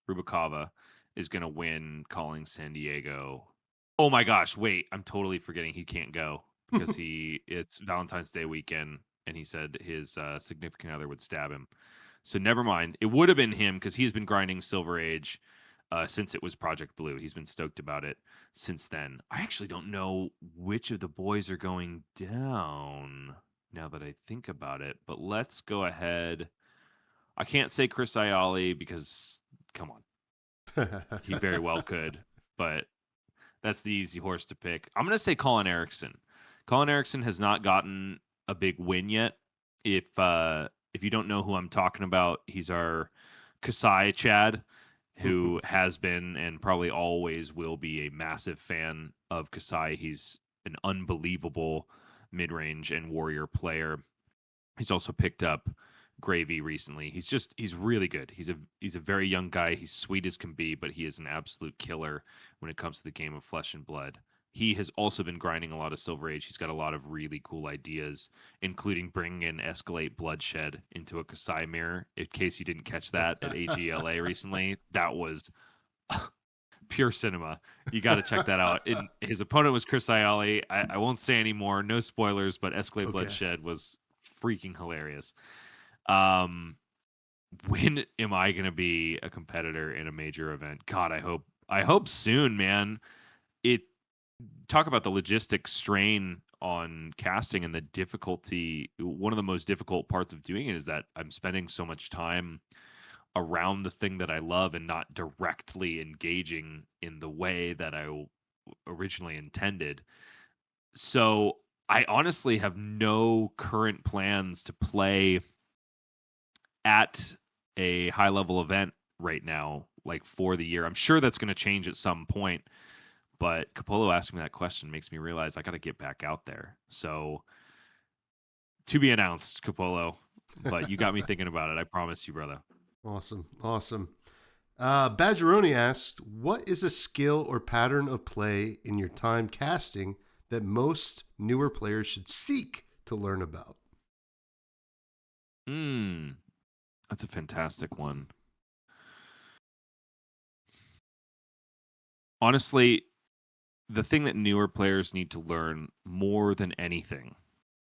Rubikava is going to win calling San Diego. Oh my gosh, wait. I'm totally forgetting he can't go because it's Valentine's Day weekend, and he said his significant other would stab him. So never mind. It would have been him because he's been grinding Silver Age since it was Project Blue. He's been stoked about it since then. I actually don't know which of the boys are going down now that I think about it, but let's go ahead. I can't say Chris Ayali because, come on, he very well could, but that's the easy horse to pick. I'm going to say Colin Erickson. Colin Erickson has not gotten a big win yet. If you don't know who I'm talking about, he's our Kasai Chad, who has been and probably always will be a massive fan of Kasai. He's an unbelievable mid-range and warrior player. He's also picked up Gravy recently. He's really good. He's a very young guy. He's sweet as can be, but he is an absolute killer when it comes to the game of Flesh and Blood. He has also been grinding a lot of Silver Age. He's got a lot of really cool ideas, including bringing in Escalate Bloodshed into a Kasai mirror. In case you didn't catch that at AGLA recently, that was pure cinema. You got to check that out. His opponent was Chris Ayali. I won't say any more. No spoilers, but Escalate Bloodshed was freaking hilarious. When am I going to be a competitor in a major event? God, I hope soon, man. Talk about the logistic strain on casting and the difficulty. One of the most difficult parts of doing it is that I'm spending so much time around the thing that I love and not directly engaging in the way that I originally intended. So I honestly have no current plans to play at a high level event right now, like for the year. I'm sure that's going to change at some point. But Capolo asking me that question makes me realize I got to get back out there. So to be announced, Capolo. But you got me thinking about it. I promise you, brother. Awesome. Badgeroni asked, what is a skill or pattern of play in your time casting that most newer players should seek to learn about? That's a fantastic one. Honestly, the thing that newer players need to learn more than anything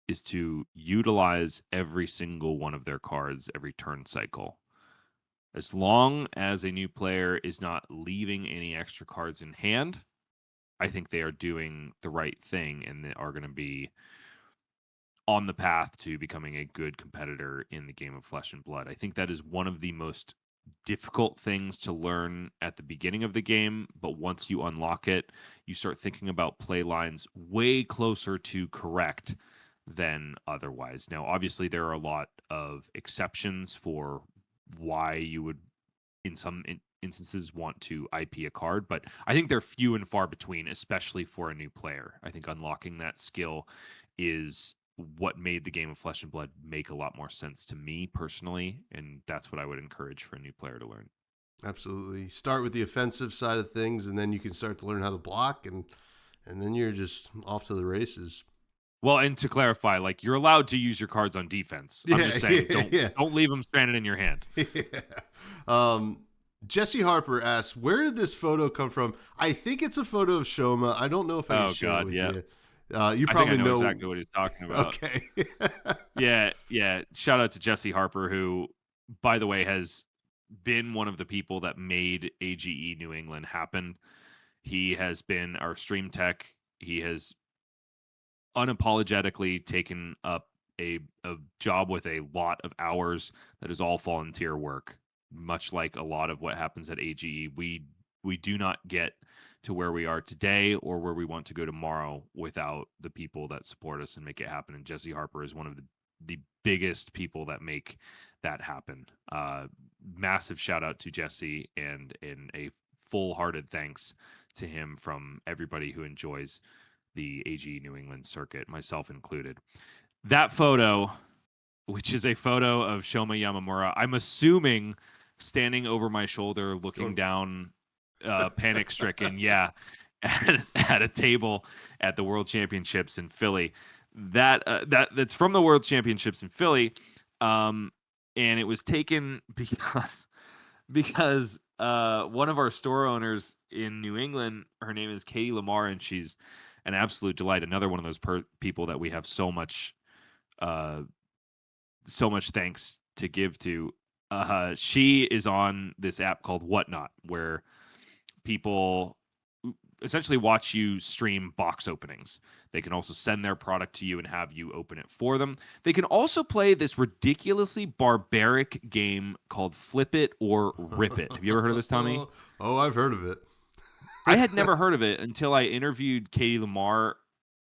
is to utilize every single one of their cards every turn cycle. As long as a new player is not leaving any extra cards in hand, I think they are doing the right thing and they are going to be on the path to becoming a good competitor in the game of Flesh and Blood. I think that is one of the most difficult things to learn at the beginning of the game, but once you unlock it, you start thinking about play lines way closer to correct than otherwise. Now, obviously, there are a lot of exceptions for why you would, in some instances, want to IP a card, but I think they're few and far between, especially for a new player. I think unlocking that skill is what made the game of Flesh and Blood make a lot more sense to me personally, and that's what I would encourage for a new player to learn. Absolutely. Start with the offensive side of things, and then you can start to learn how to block, and then you're just off to the races. Well, and to clarify, like, you're allowed to use your cards on defense. I'm just saying, don't leave them stranded in your hand. Jesse Harper asks, where did this photo come from? I think it's a photo of Shoma. I don't know if I can share it with you. You probably know exactly what he's talking about. Okay. yeah. Shout out to Jesse Harper, who, by the way, has been one of the people that made AGE New England happen. He has been our stream tech. He has unapologetically taken up a job with a lot of hours that is all volunteer work. Much like a lot of what happens at AGE, we do not get to where we are today or where we want to go tomorrow without the people that support us and make it happen. And Jesse Harper is one of the biggest people that make that happen. Massive shout out to Jesse and a full-hearted thanks to him from everybody who enjoys the AG New England circuit, myself included. That photo, which is a photo of Shoma Yamamura, I'm assuming standing over my shoulder, looking down, panic-stricken, at a table at the World Championships in Philly. That's from the World Championships in Philly, and it was taken because one of our store owners in New England, her name is Katie Lamar, and she's an absolute delight. Another one of those people that we have so much thanks to give to. She is on this app called Whatnot, where people essentially watch you stream box openings. They can also send their product to you and have you open it for them. They can also play this ridiculously barbaric game called Flip It or Rip It. Have you ever heard of this, Tommy? Oh, I've heard of it. I had never heard of it until I interviewed Katie Lamar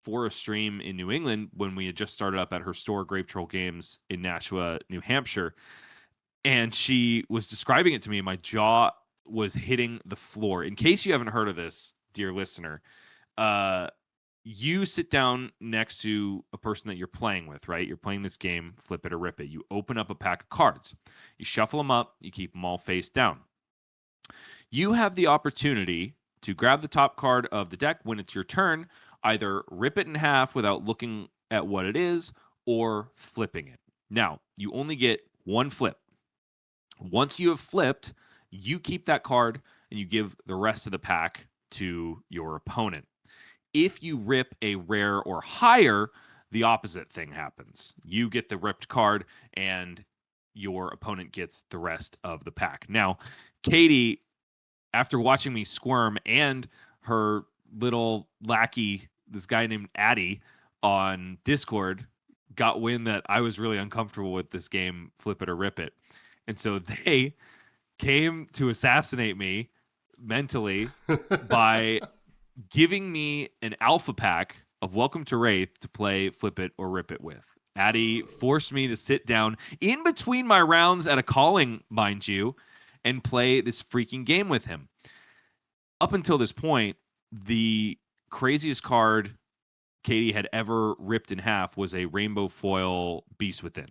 for a stream in New England when we had just started up at her store, Grave Troll Games in Nashua, New Hampshire. And she was describing it to me, and my jaw was hitting the floor. In case you haven't heard of this, dear listener, you sit down next to a person that you're playing with, right? You're playing this game, Flip It or Rip It. You open up a pack of cards. You shuffle them up. You keep them all face down. You have the opportunity to grab the top card of the deck when it's your turn, either rip it in half without looking at what it is, or flipping it. Now, you only get one flip. Once you have flipped, you keep that card and you give the rest of the pack to your opponent. If you rip a rare or higher, the opposite thing happens. You get the ripped card and your opponent gets the rest of the pack. Now, Katie, after watching me squirm, and her little lackey, this guy named Addy on Discord, got wind that I was really uncomfortable with this game, Flip It or Rip It. And so they came to assassinate me mentally by giving me an alpha pack of Welcome to Wraith to play Flip It or Rip It with. Addy forced me to sit down in between my rounds at a calling, mind you, and play this freaking game with him. Up until this point, the craziest card Katie had ever ripped in half was a rainbow foil Beast Within.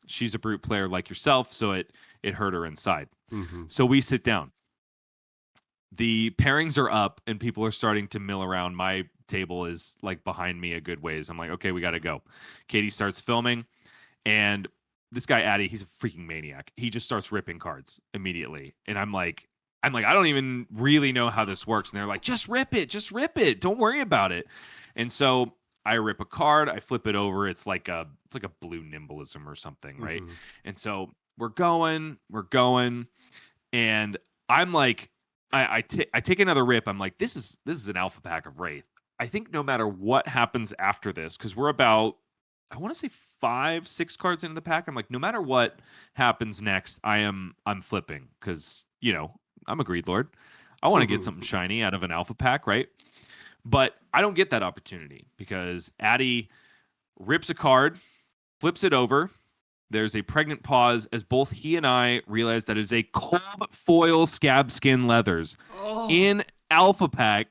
She's a brute player like yourself, so it hurt her inside. Mm-hmm. So we sit down. The pairings are up and people are starting to mill around. My table is like behind me a good ways. I'm like, okay, we got to go. Katie starts filming, and this guy Addy, he's a freaking maniac. He just starts ripping cards immediately, and I'm like, I don't even really know how this works. And they're like, just rip it, don't worry about it. And so I rip a card, I flip it over. It's like a blue nimblism or something, right? Mm-hmm. And so we're going, and I'm like, I take another rip. I'm like, this is an alpha pack of Wraith. I think no matter what happens after this, because we're about, I want to say 5-6 cards into the pack. I'm like, no matter what happens next, I'm flipping because I'm a greed lord. I want to get something shiny out of an alpha pack, right? But I don't get that opportunity because Addy rips a card, flips it over. There's a pregnant pause as both he and I realize that it is a cold foil scab skin leathers in alpha pack.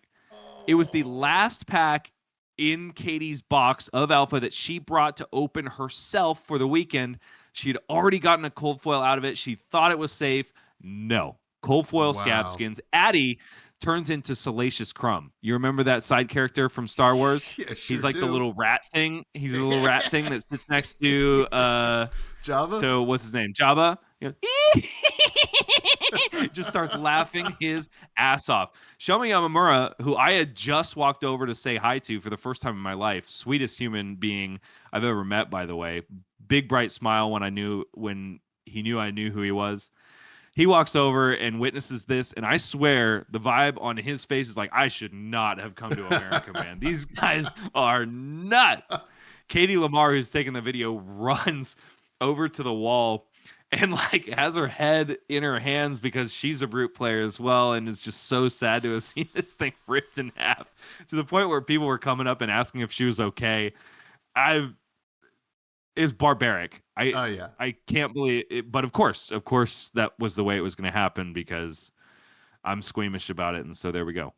It was the last pack in Katie's box of alpha that she brought to open herself for the weekend. She had already gotten a cold foil out of it. She thought it was safe. No. Cold foil scab skins. Addy turns into Salacious Crumb. You remember that side character from Star Wars? Yeah, He's like the little rat thing. He's a little rat thing that sits next to Jabba. So what's his name? Jabba. Just starts laughing his ass off. Shomi Yamamura, who I had just walked over to say hi to for the first time in my life, sweetest human being I've ever met, by the way. Big bright smile when he knew I knew who he was. He walks over and witnesses this, and I swear the vibe on his face is like, I should not have come to America, man. These guys are nuts. Katie Lamar, who's taking the video, runs over to the wall and like has her head in her hands because she's a brute player as well, and is just so sad to have seen this thing ripped in half to the point where people were coming up and asking if she was okay. Is barbaric. I can't believe it, but of course that was the way it was going to happen because I'm squeamish about it, and so there we go.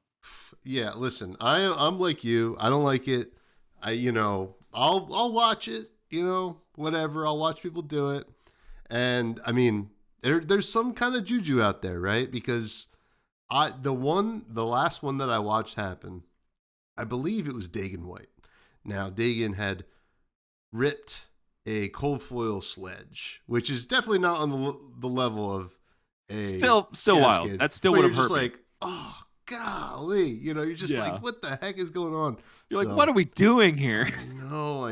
Yeah, listen, I'm like you. I don't like it. I'll watch it. Whatever. I'll watch people do it, and I mean, there's some kind of juju out there, right? Because the last one that I watched happen, I believe it was Dagon White. Now Dagon had ripped a cold foil sledge, which is definitely not on the level of a still wild. That still would have hurt me. Like, oh golly, you're just like, what the heck is going on? You're like, what are we doing here? I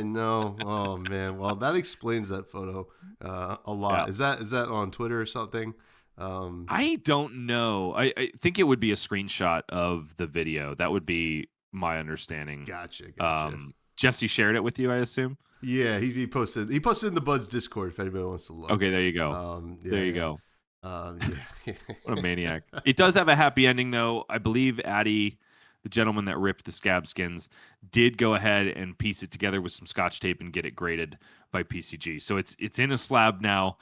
know. Oh man. Well, that explains that photo a lot. Yeah. Is that on Twitter or something? I don't know. I think it would be a screenshot of the video. That would be my understanding. Gotcha. Jesse shared it with you, I assume. Yeah, he posted in the Buds Discord if anybody wants to look. Okay, there you go. There you go. Yeah. What a maniac. It does have a happy ending, though. I believe Addy, the gentleman that ripped the scab skins, did go ahead and piece it together with some Scotch tape and get it graded by PCG. So it's in a slab now,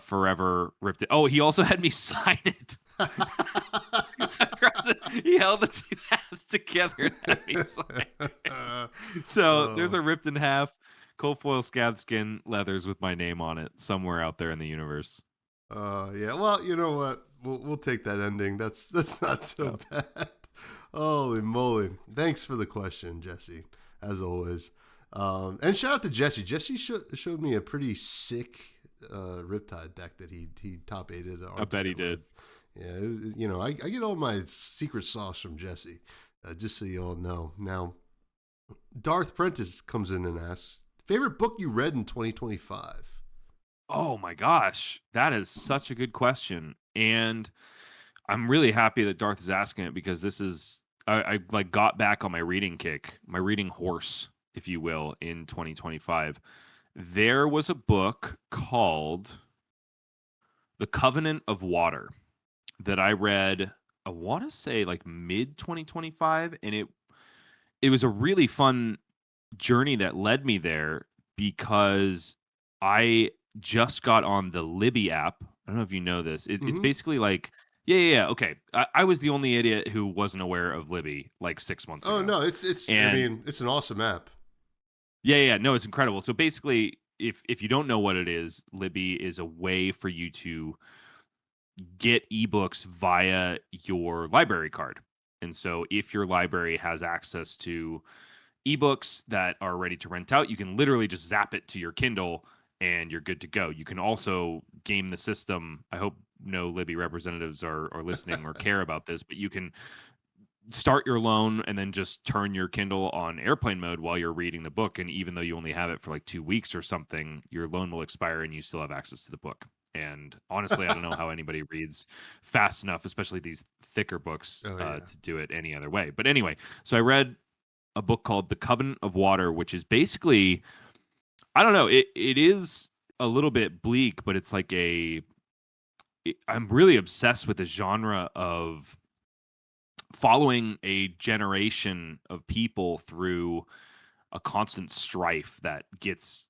forever ripped it. Oh, he also had me sign it. He held the two halves together and had me sign it. So there's a ripped in half cold foil scab skin leathers with my name on it somewhere out there in the universe. Yeah. Well, you know what? We'll take that ending. That's not so bad. Holy moly! Thanks for the question, Jesse. As always, and shout out to Jesse. Jesse showed me a pretty sick Riptide deck that he top 8'd. I bet he did. Yeah, I get all my secret sauce from Jesse. Just so you all know. Now, Darth Prentice comes in and asks, favorite book you read in 2025? Oh my gosh, that is such a good question, and I'm really happy that Darth is asking it because this is I like got back on my reading kick, my reading horse, if you will, in 2025. There was a book called The Covenant of Water that I read, I want to say like mid 2025, and it was a really fun journey that led me there because I just got on the Libby app. I don't know if you know this. It's basically like Yeah. Okay. I was the only idiot who wasn't aware of Libby like 6 months Oh ago. no, it's. I And mean, it's an awesome app. yeah. No, it's incredible. So basically, if you don't know what it is, Libby is a way for you to get ebooks via your library card. And so if your library has access to ebooks that are ready to rent out, you can literally just zap it to your Kindle and you're good to go. You can also game the system. I hope no Libby representatives are listening or care about this, but you can start your loan and then just turn your Kindle on airplane mode while you're reading the book. And even though you only have it for like 2 weeks or something, your loan will expire and you still have access to the book. And honestly, I don't know how anybody reads fast enough, especially these thicker books, Oh yeah. to do it any other way. But anyway, so I read a book called The Covenant of Water, which is basically, I don't know, it is a little bit bleak, but it's like I'm really obsessed with the genre of following a generation of people through a constant strife that gets,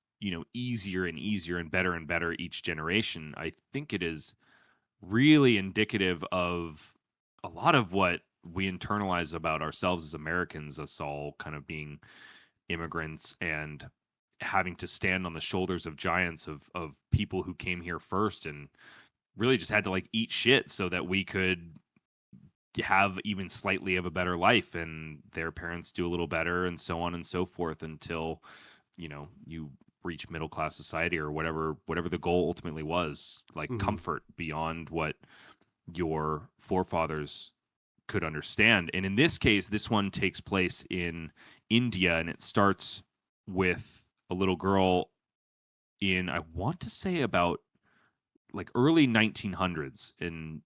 easier and easier and better each generation. I think it is really indicative of a lot of what we internalize about ourselves as Americans, us all kind of being immigrants and having to stand on the shoulders of giants of people who came here first and really just had to like eat shit so that we could have even slightly of a better life, and their parents do a little better, and so on and so forth, until you reach middle class society or whatever the goal ultimately was, like comfort beyond what your forefathers could understand. And in this case, this one takes place in India, and it starts with a little girl in, I want to say, about like early 1900s, and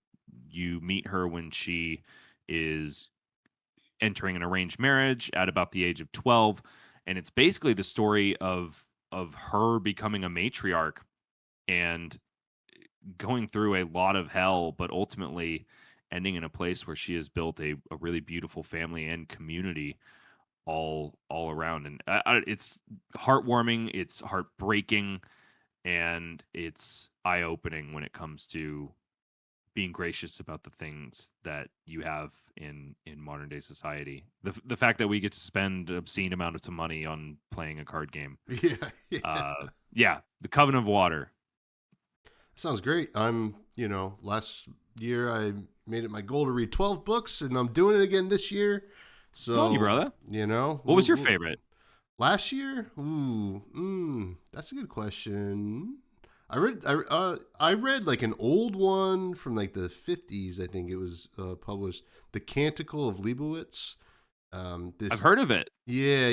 you meet her when she is entering an arranged marriage at about the age of 12, and it's basically the story of her becoming a matriarch and going through a lot of hell, but ultimately ending in a place where she has built a really beautiful family and community all around. And it's heartwarming, it's heartbreaking, and it's eye-opening when it comes to being gracious about the things that you have in modern day society. The fact that we get to spend obscene amount of money on playing a card game. Yeah. Yeah. Yeah, The Covenant of Water. Sounds great. Last year I made it my goal to read 12 books, and I'm doing it again this year. So, Good on you, brother. What was your favorite? Last year? That's a good question. I read like an old one from like the 50s. I think it was published, The Canticle of Leibowitz. I've heard of it. Yeah.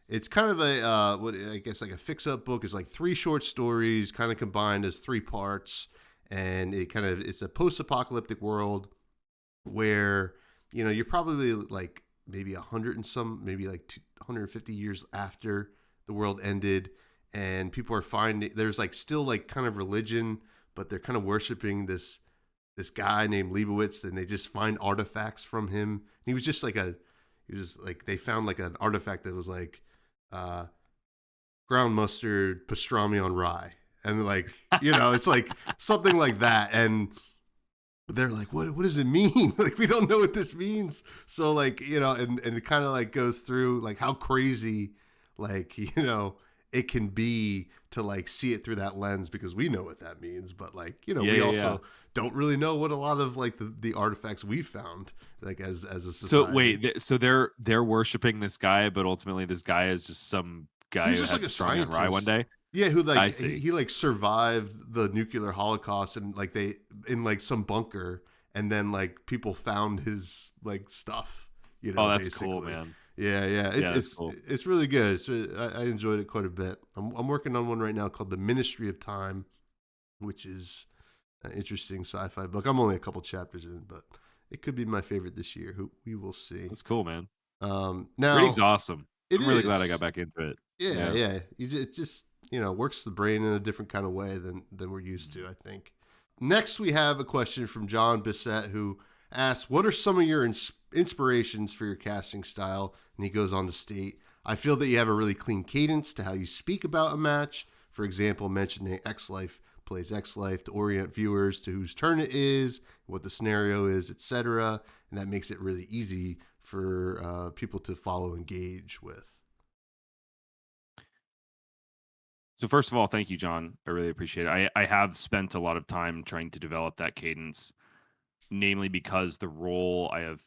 It's kind of a what I guess like a fix-up book. It's like 3 short stories kind of combined as 3 parts, and it's a post-apocalyptic world where you're probably like maybe 100 and some, maybe like 250 years after the world ended, and people are finding there's like still like kind of religion, but they're kind of worshiping this guy named Leibowitz, and they just find artifacts from him. And he was just like they found like an artifact that was like ground mustard pastrami on rye, and like it's like something like that, and they're like, what does it mean? Like, we don't know what this means. So like, and it kind of like goes through like how crazy, like, it can be to like see it through that lens, because we know what that means. But like, we also don't really know what a lot of like the artifacts we found like as a society. So wait, so they're worshiping this guy, but ultimately this guy is just some guy He's who just had like a pastrami on rye one day. Yeah, who I like see. he like survived the nuclear holocaust, and like they in like some bunker, and then like people found his like stuff. Oh, that's basically. cool, man. Yeah. It's cool. It's really good. I enjoyed it quite a bit. I'm working on one right now called The Ministry of Time, which is an interesting sci-fi book. I'm only a couple chapters in, but it could be my favorite this year. We will see. That's cool, man. Now Reading's awesome. I'm really glad I is. got back into it. Yeah. It just works the brain in a different kind of way than we're used to, I think. Next, we have a question from John Bissett, who asks, what are some of your inspirations for your casting style? And he goes on to state, I feel that you have a really clean cadence to how you speak about a match. For example, mentioning X-Life plays X Life to orient viewers to whose turn it is, what the scenario is, etc. And that makes it really easy for people to follow, engage with. So first of all, thank you, John. I really appreciate it. I have spent a lot of time trying to develop that cadence, namely because the role I have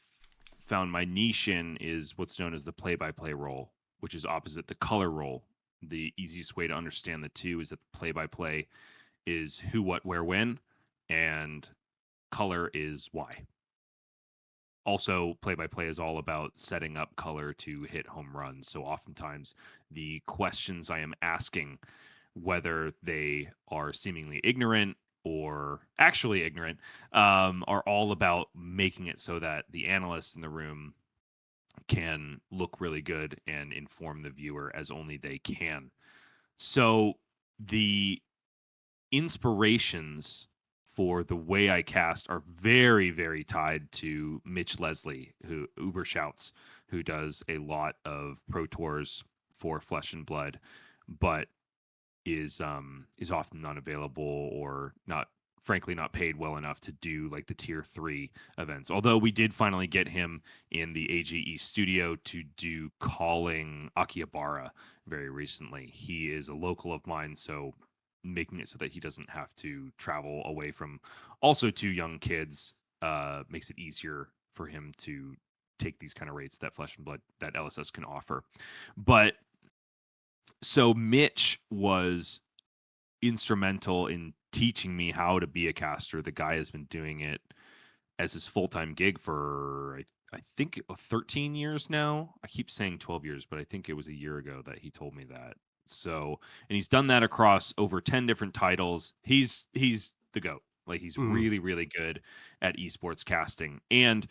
found my niche in is what's known as the play-by-play role, which is opposite the color role. The easiest way to understand the two is that play-by-play is who, what, where, when, and color is why. Also, play-by-play is all about setting up color to hit home runs. So oftentimes the questions I am asking, whether they are seemingly ignorant or actually ignorant, are all about making it so that the analysts in the room can look really good and inform the viewer as only they can. So the inspirations for the way I cast are very, very tied to Mitch Leslie, who Uber Shouts, who does a lot of pro tours for Flesh and Blood, but is often not available or not, frankly, not paid well enough to do like the tier 3 events. Although we did finally get him in the AGE studio to do calling Akihabara very recently. He is a local of mine, so making it so that he doesn't have to travel away from also 2 young kids makes it easier for him to take these kind of rates that Flesh and Blood, that LSS can offer. But so Mitch was instrumental in teaching me how to be a caster. The guy has been doing it as his full-time gig for I think 13 years now. I keep saying 12 years, but I think it was a year ago that he told me that. So, and he's done that across over 10 different titles. He's the GOAT. Like he's really, really good at esports casting. And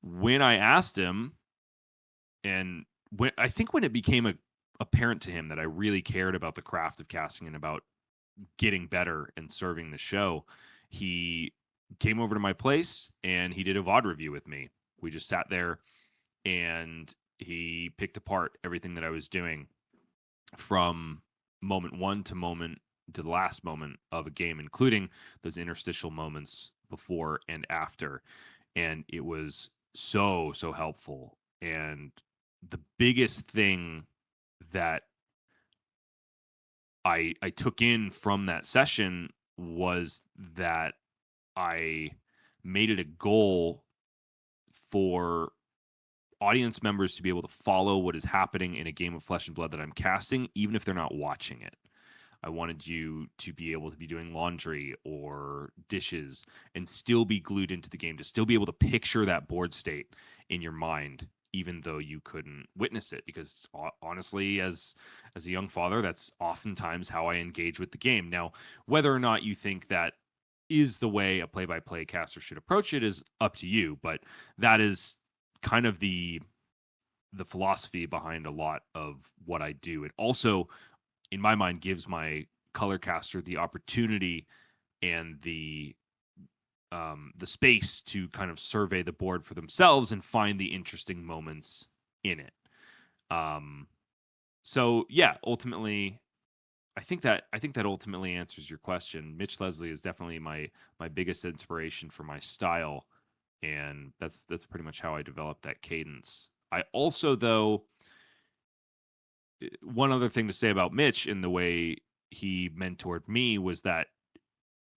when I asked him, and when I think when it became apparent to him that I really cared about the craft of casting and about getting better and serving the show, he came over to my place and he did a VOD review with me. We just sat there and he picked apart everything that I was doing from moment 1 to the last moment of a game, including those interstitial moments before and after. And it was so helpful. And the biggest thing that I took in from that session was that I made it a goal for audience members to be able to follow what is happening in a game of Flesh and Blood that I'm casting, even if they're not watching it. I wanted you to be able to be doing laundry or dishes and still be glued into the game, to still be able to picture that board state in your mind, even though you couldn't witness it. Because honestly, as a young father, that's oftentimes how I engage with the game. Now, whether or not you think that is the way a play-by-play caster should approach it is up to you, but that is kind of the philosophy behind a lot of what I do. It also, in my mind, gives my color caster the opportunity and the space to kind of survey the board for themselves and find the interesting moments in it. So yeah, ultimately, I think that ultimately answers your question. Mitch Leslie is definitely my biggest inspiration for my style, and that's pretty much how I developed that cadence. I also, though, one other thing to say about Mitch in the way he mentored me was that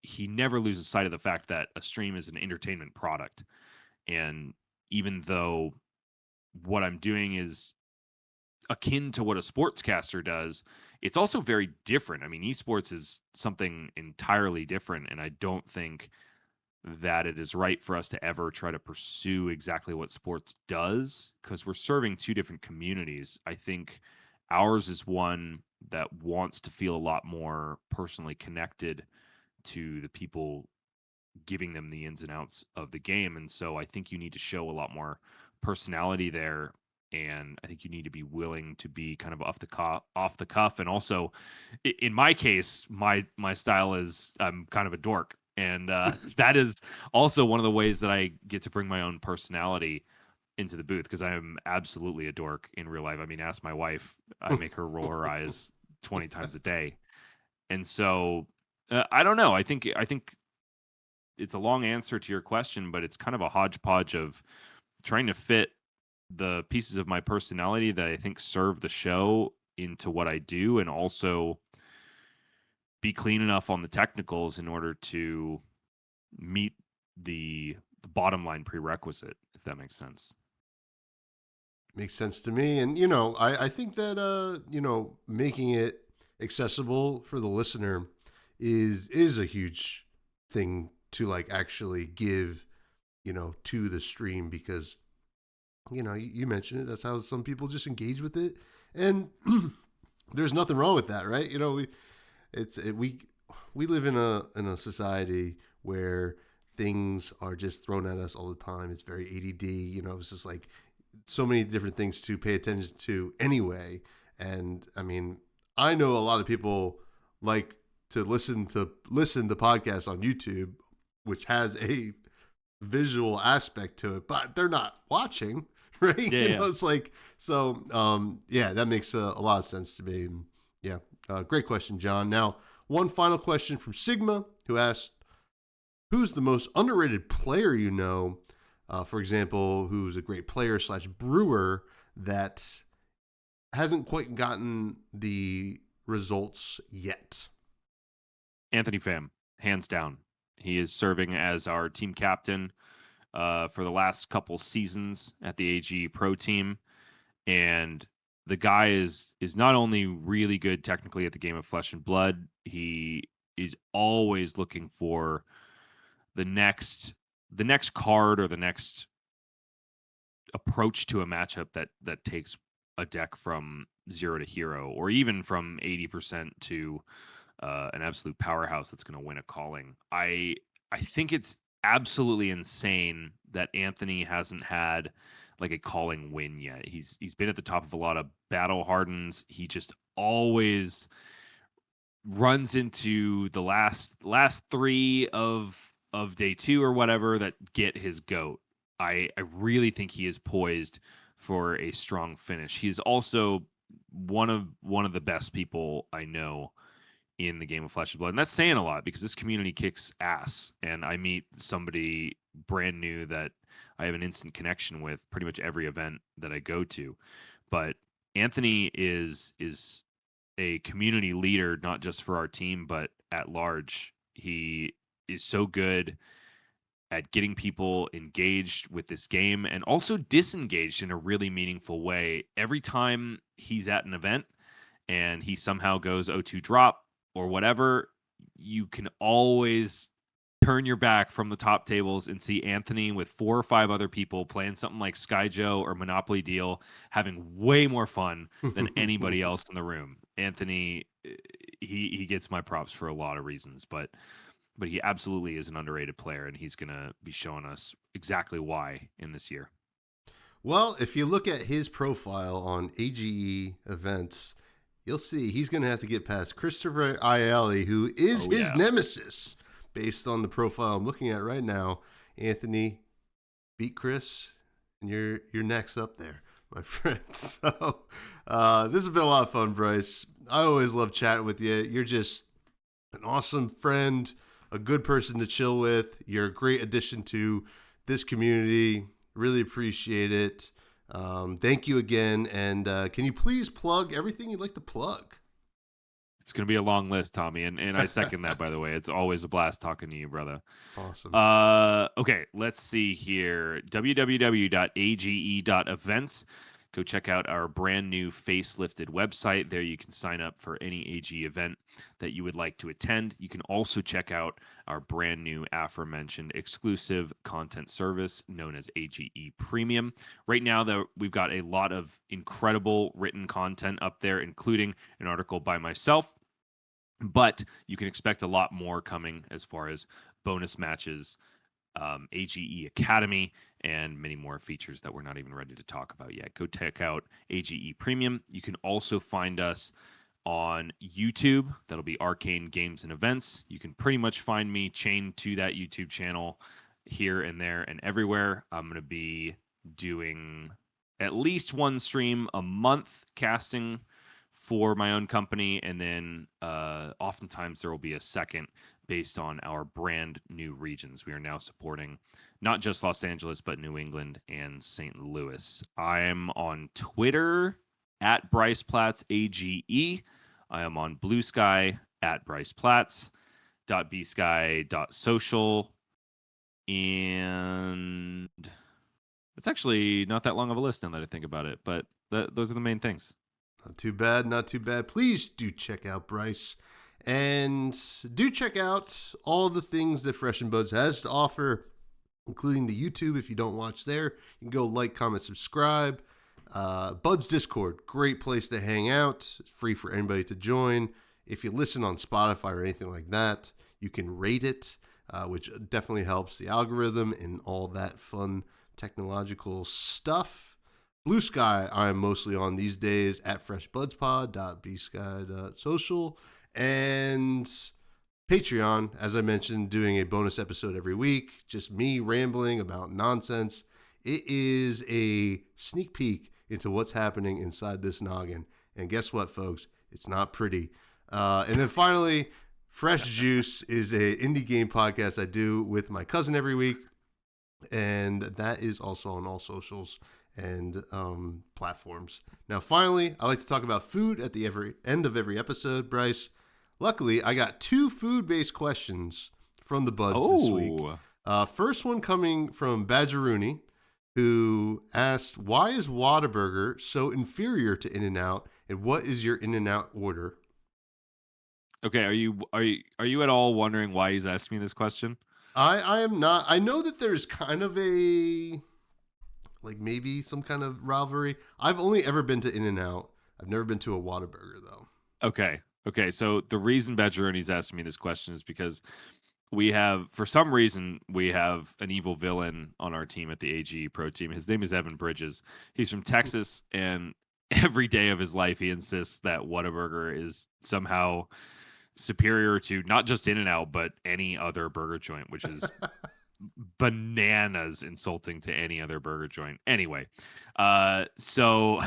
he never loses sight of the fact that a stream is an entertainment product. And even though what I'm doing is akin to what a sportscaster does, it's also very different. I mean, esports is something entirely different, and I don't think that it is right for us to ever try to pursue exactly what sports does, because we're serving 2 different communities. I think ours is one that wants to feel a lot more personally connected to the people giving them the ins and outs of the game. And so I think you need to show a lot more personality there. And I think you need to be willing to be kind of off the cuff. And also, in my case, my style is I'm kind of a dork. And that is also one of the ways that I get to bring my own personality into the booth, because I am absolutely a dork in real life. I mean, ask my wife. I make her roll her eyes 20 times a day. And so I don't know. I think it's a long answer to your question, but it's kind of a hodgepodge of trying to fit the pieces of my personality that I think serve the show into what I do, and also be clean enough on the technicals in order to meet the bottom line prerequisite, if that makes sense. Makes sense to me. And, I think that, making it accessible for the listener is a huge thing to like actually give, to the stream, because, you mentioned it. That's how some people just engage with it. And there's nothing wrong with that, right? We live in a society where things are just thrown at us all the time. It's very ADD, it's just like so many different things to pay attention to anyway. And I mean, I know a lot of people like to listen to podcasts on YouTube, which has a visual aspect to it, but they're not watching, right? Yeah. It's like, so, that makes a lot of sense to me. Yeah. Great question, John. Now, one final question from Sigma, who asked, who's the most underrated player you know? For example, who's a great player / brewer that hasn't quite gotten the results yet? Anthony Pham, hands down. He is serving as our team captain for the last couple seasons at the AG Pro team. And the guy is not only really good technically at the game of Flesh and Blood, he is always looking for the next card or the next approach to a matchup that takes a deck from 0 to hero, or even from 80% to an absolute powerhouse that's going to win a calling. I think it's absolutely insane that Anthony hasn't had like a calling win yet. He's been at the top of a lot of battle hardens. He just always runs into the last 3 of day 2 or whatever that get his goat. I really think he is poised for a strong finish. He's also one of the best people I know in the game of Flesh and Blood. And that's saying a lot, because this community kicks ass. And I meet somebody brand new that I have an instant connection with pretty much every event that I go to. But Anthony is a community leader, not just for our team, but at large. He is so good at getting people engaged with this game and also disengaged in a really meaningful way. Every time he's at an event and he somehow goes 0-2 drop or whatever, you can always turn your back from the top tables and see Anthony with 4 or 5 other people playing something like Sky Joe or Monopoly Deal, having way more fun than anybody else in the room. Anthony, he gets my props for a lot of reasons, but he absolutely is an underrated player, and he's going to be showing us exactly why in this year. Well, if you look at his profile on AGE events, you'll see he's going to have to get past Christopher Aielli, who is his nemesis, based on the profile I'm looking at right now. Anthony, beat Chris, and you're next up there, my friend. So this has been a lot of fun, Bryce. I always love chatting with you. You're just an awesome friend, a good person to chill with. You're a great addition to this community. Really appreciate it. Thank you again. And can you please plug everything you'd like to plug? It's going to be a long list, Tommy, and I second that, by the way. It's always a blast talking to you, brother. Awesome. Okay, let's see here. www.age.events. Go check out our brand new facelifted website. There you can sign up for any AG event that you would like to attend. You can also check out our brand new aforementioned exclusive content service known as AGE Premium. Right now, though, we've got a lot of incredible written content up there, including an article by myself. But you can expect a lot more coming as far as bonus matches, AGE Academy, and many more features that we're not even ready to talk about yet. Go check out AGE Premium. You can also find us on YouTube. That'll be Arcane Games and Events. You can pretty much find me chained to that YouTube channel here and there and everywhere. I'm going to be doing at least one stream a month casting for my own company, and then oftentimes there will be a second based on our brand new regions. We are now supporting not just Los Angeles, but New England and St. Louis. I'm on Twitter at Bryce Platz AGE. I am on Blue Sky at Bryce Platz. .bsky.social, and it's actually not that long of a list now that I think about it, but those are the main things. Not too bad, not too bad. Please do check out Bryce, and do check out all the things that Fresh and Buds has to offer, including the YouTube. If you don't watch there, you can go like, comment, subscribe. Buds Discord, great place to hang out. It's free for anybody to join. If you listen on Spotify or anything like that, you can rate it, which definitely helps the algorithm and all that fun technological stuff. Blue Sky, I'm mostly on these days at freshbudspod.bsky.social. And Patreon, as I mentioned, doing a bonus episode every week, just me rambling about nonsense. It is a sneak peek into what's happening inside this noggin. And guess what, folks? It's not pretty. And then finally, Fresh Juice is a indie game podcast I do with my cousin every week. And that is also on all socials and platforms. Now, finally, I like to talk about food at the end of every episode, Bryce. Luckily, I got 2 food-based questions from the Buds this week. First one coming from Badgerooney, who asked, why is Whataburger so inferior to In-N-Out, and what is your In-N-Out order? Okay, are you at all wondering why he's asking me this question? I am not. I know that there's kind of a, like, maybe some kind of rivalry. I've only ever been to In-N-Out. I've never been to a Whataburger, though. Okay, so the reason Badgeroni's asking me this question is because for some reason, we have an evil villain on our team at the AGE Pro team. His name is Evan Bridges. He's from Texas, and every day of his life, he insists that Whataburger is somehow superior to not just In-N-Out, but any other burger joint, which is bananas insulting to any other burger joint. Anyway, so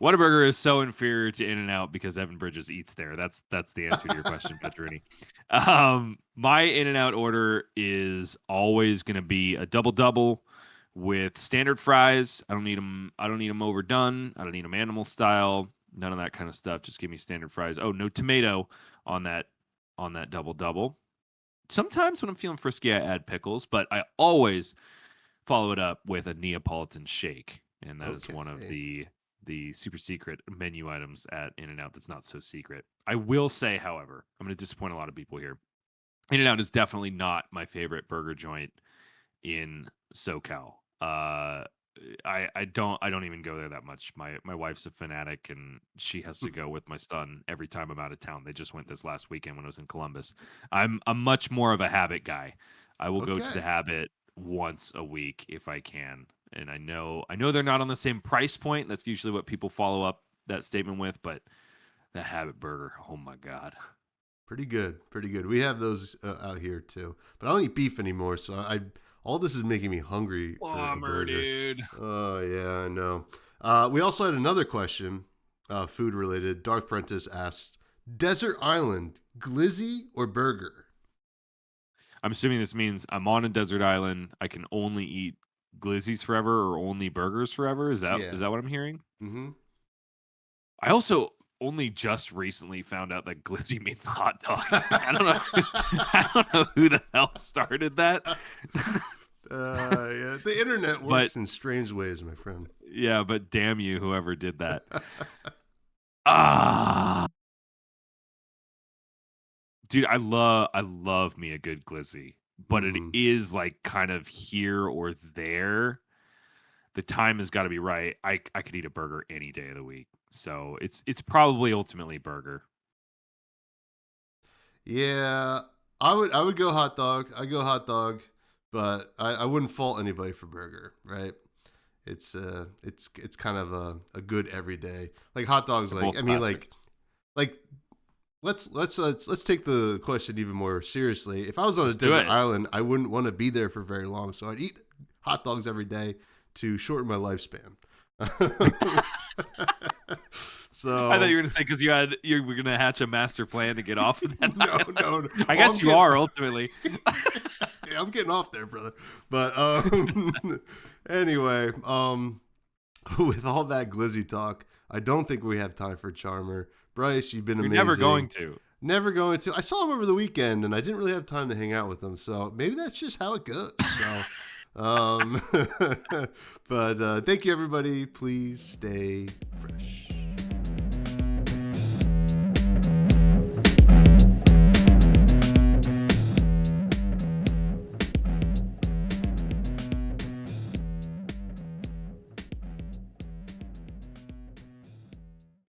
Whataburger is so inferior to In-N-Out because Evan Bridges eats there. That's the answer to your question, Petrini. My In-N-Out order is always going to be a double with standard fries. I don't need them overdone. I don't need them animal style. None of that kind of stuff. Just give me standard fries. Oh, no tomato on that double. Sometimes when I'm feeling frisky, I add pickles, but I always follow it up with a Neapolitan shake, and that is one of the super secret menu items at In-N-Out that's not so secret. I will say, however, I'm going to disappoint a lot of people here. In-N-Out is definitely not my favorite burger joint in SoCal. I don't even go there that much. My wife's a fanatic, and she has to go with my son every time I'm out of town. They just went this last weekend when I was in Columbus. I'm much more of a Habit guy. I will go to the Habit once a week if I can. And I know they're not on the same price point. That's usually what people follow up that statement with, but that Habit burger, oh my God. Pretty good. We have those out here too. But I don't eat beef anymore, so all this is making me hungry for a burger. Dude. Oh, yeah, I know. We also had another question, food related. Darth Prentice asked, Desert Island, glizzy or burger? I'm assuming this means I'm on a desert island. I can only eat glizzies forever or only burgers forever. Is that what I'm hearing? Mm-hmm. I also only just recently found out that glizzy means hot dog. I don't know who the hell started that. Yeah, the internet works in strange ways, my friend. Yeah, but damn you, whoever did that. Dude, I love me a good glizzy, but it is like kind of here or there. The time has got to be right. I could eat a burger any day of the week. So it's probably ultimately burger. Yeah, I would go hot dog. I go hot dog, but I wouldn't fault anybody for burger, right? It's kind of a good everyday. Like hot dogs, like I mean like let's take the question even more seriously. If I was on a desert island, I wouldn't want to be there for very long, so I'd eat hot dogs every day to shorten my lifespan. So I thought you were gonna say because you were gonna hatch a master plan to get off of that. no. I guess you are ultimately. Yeah, I'm getting off there, brother. But anyway, with all that glizzy talk, I don't think we have time for Charmer. Bryce, you've been amazing. We're never going to. Never going to. I saw him over the weekend, and I didn't really have time to hang out with him. So maybe that's just how it goes. So, but thank you, everybody. Please stay fresh.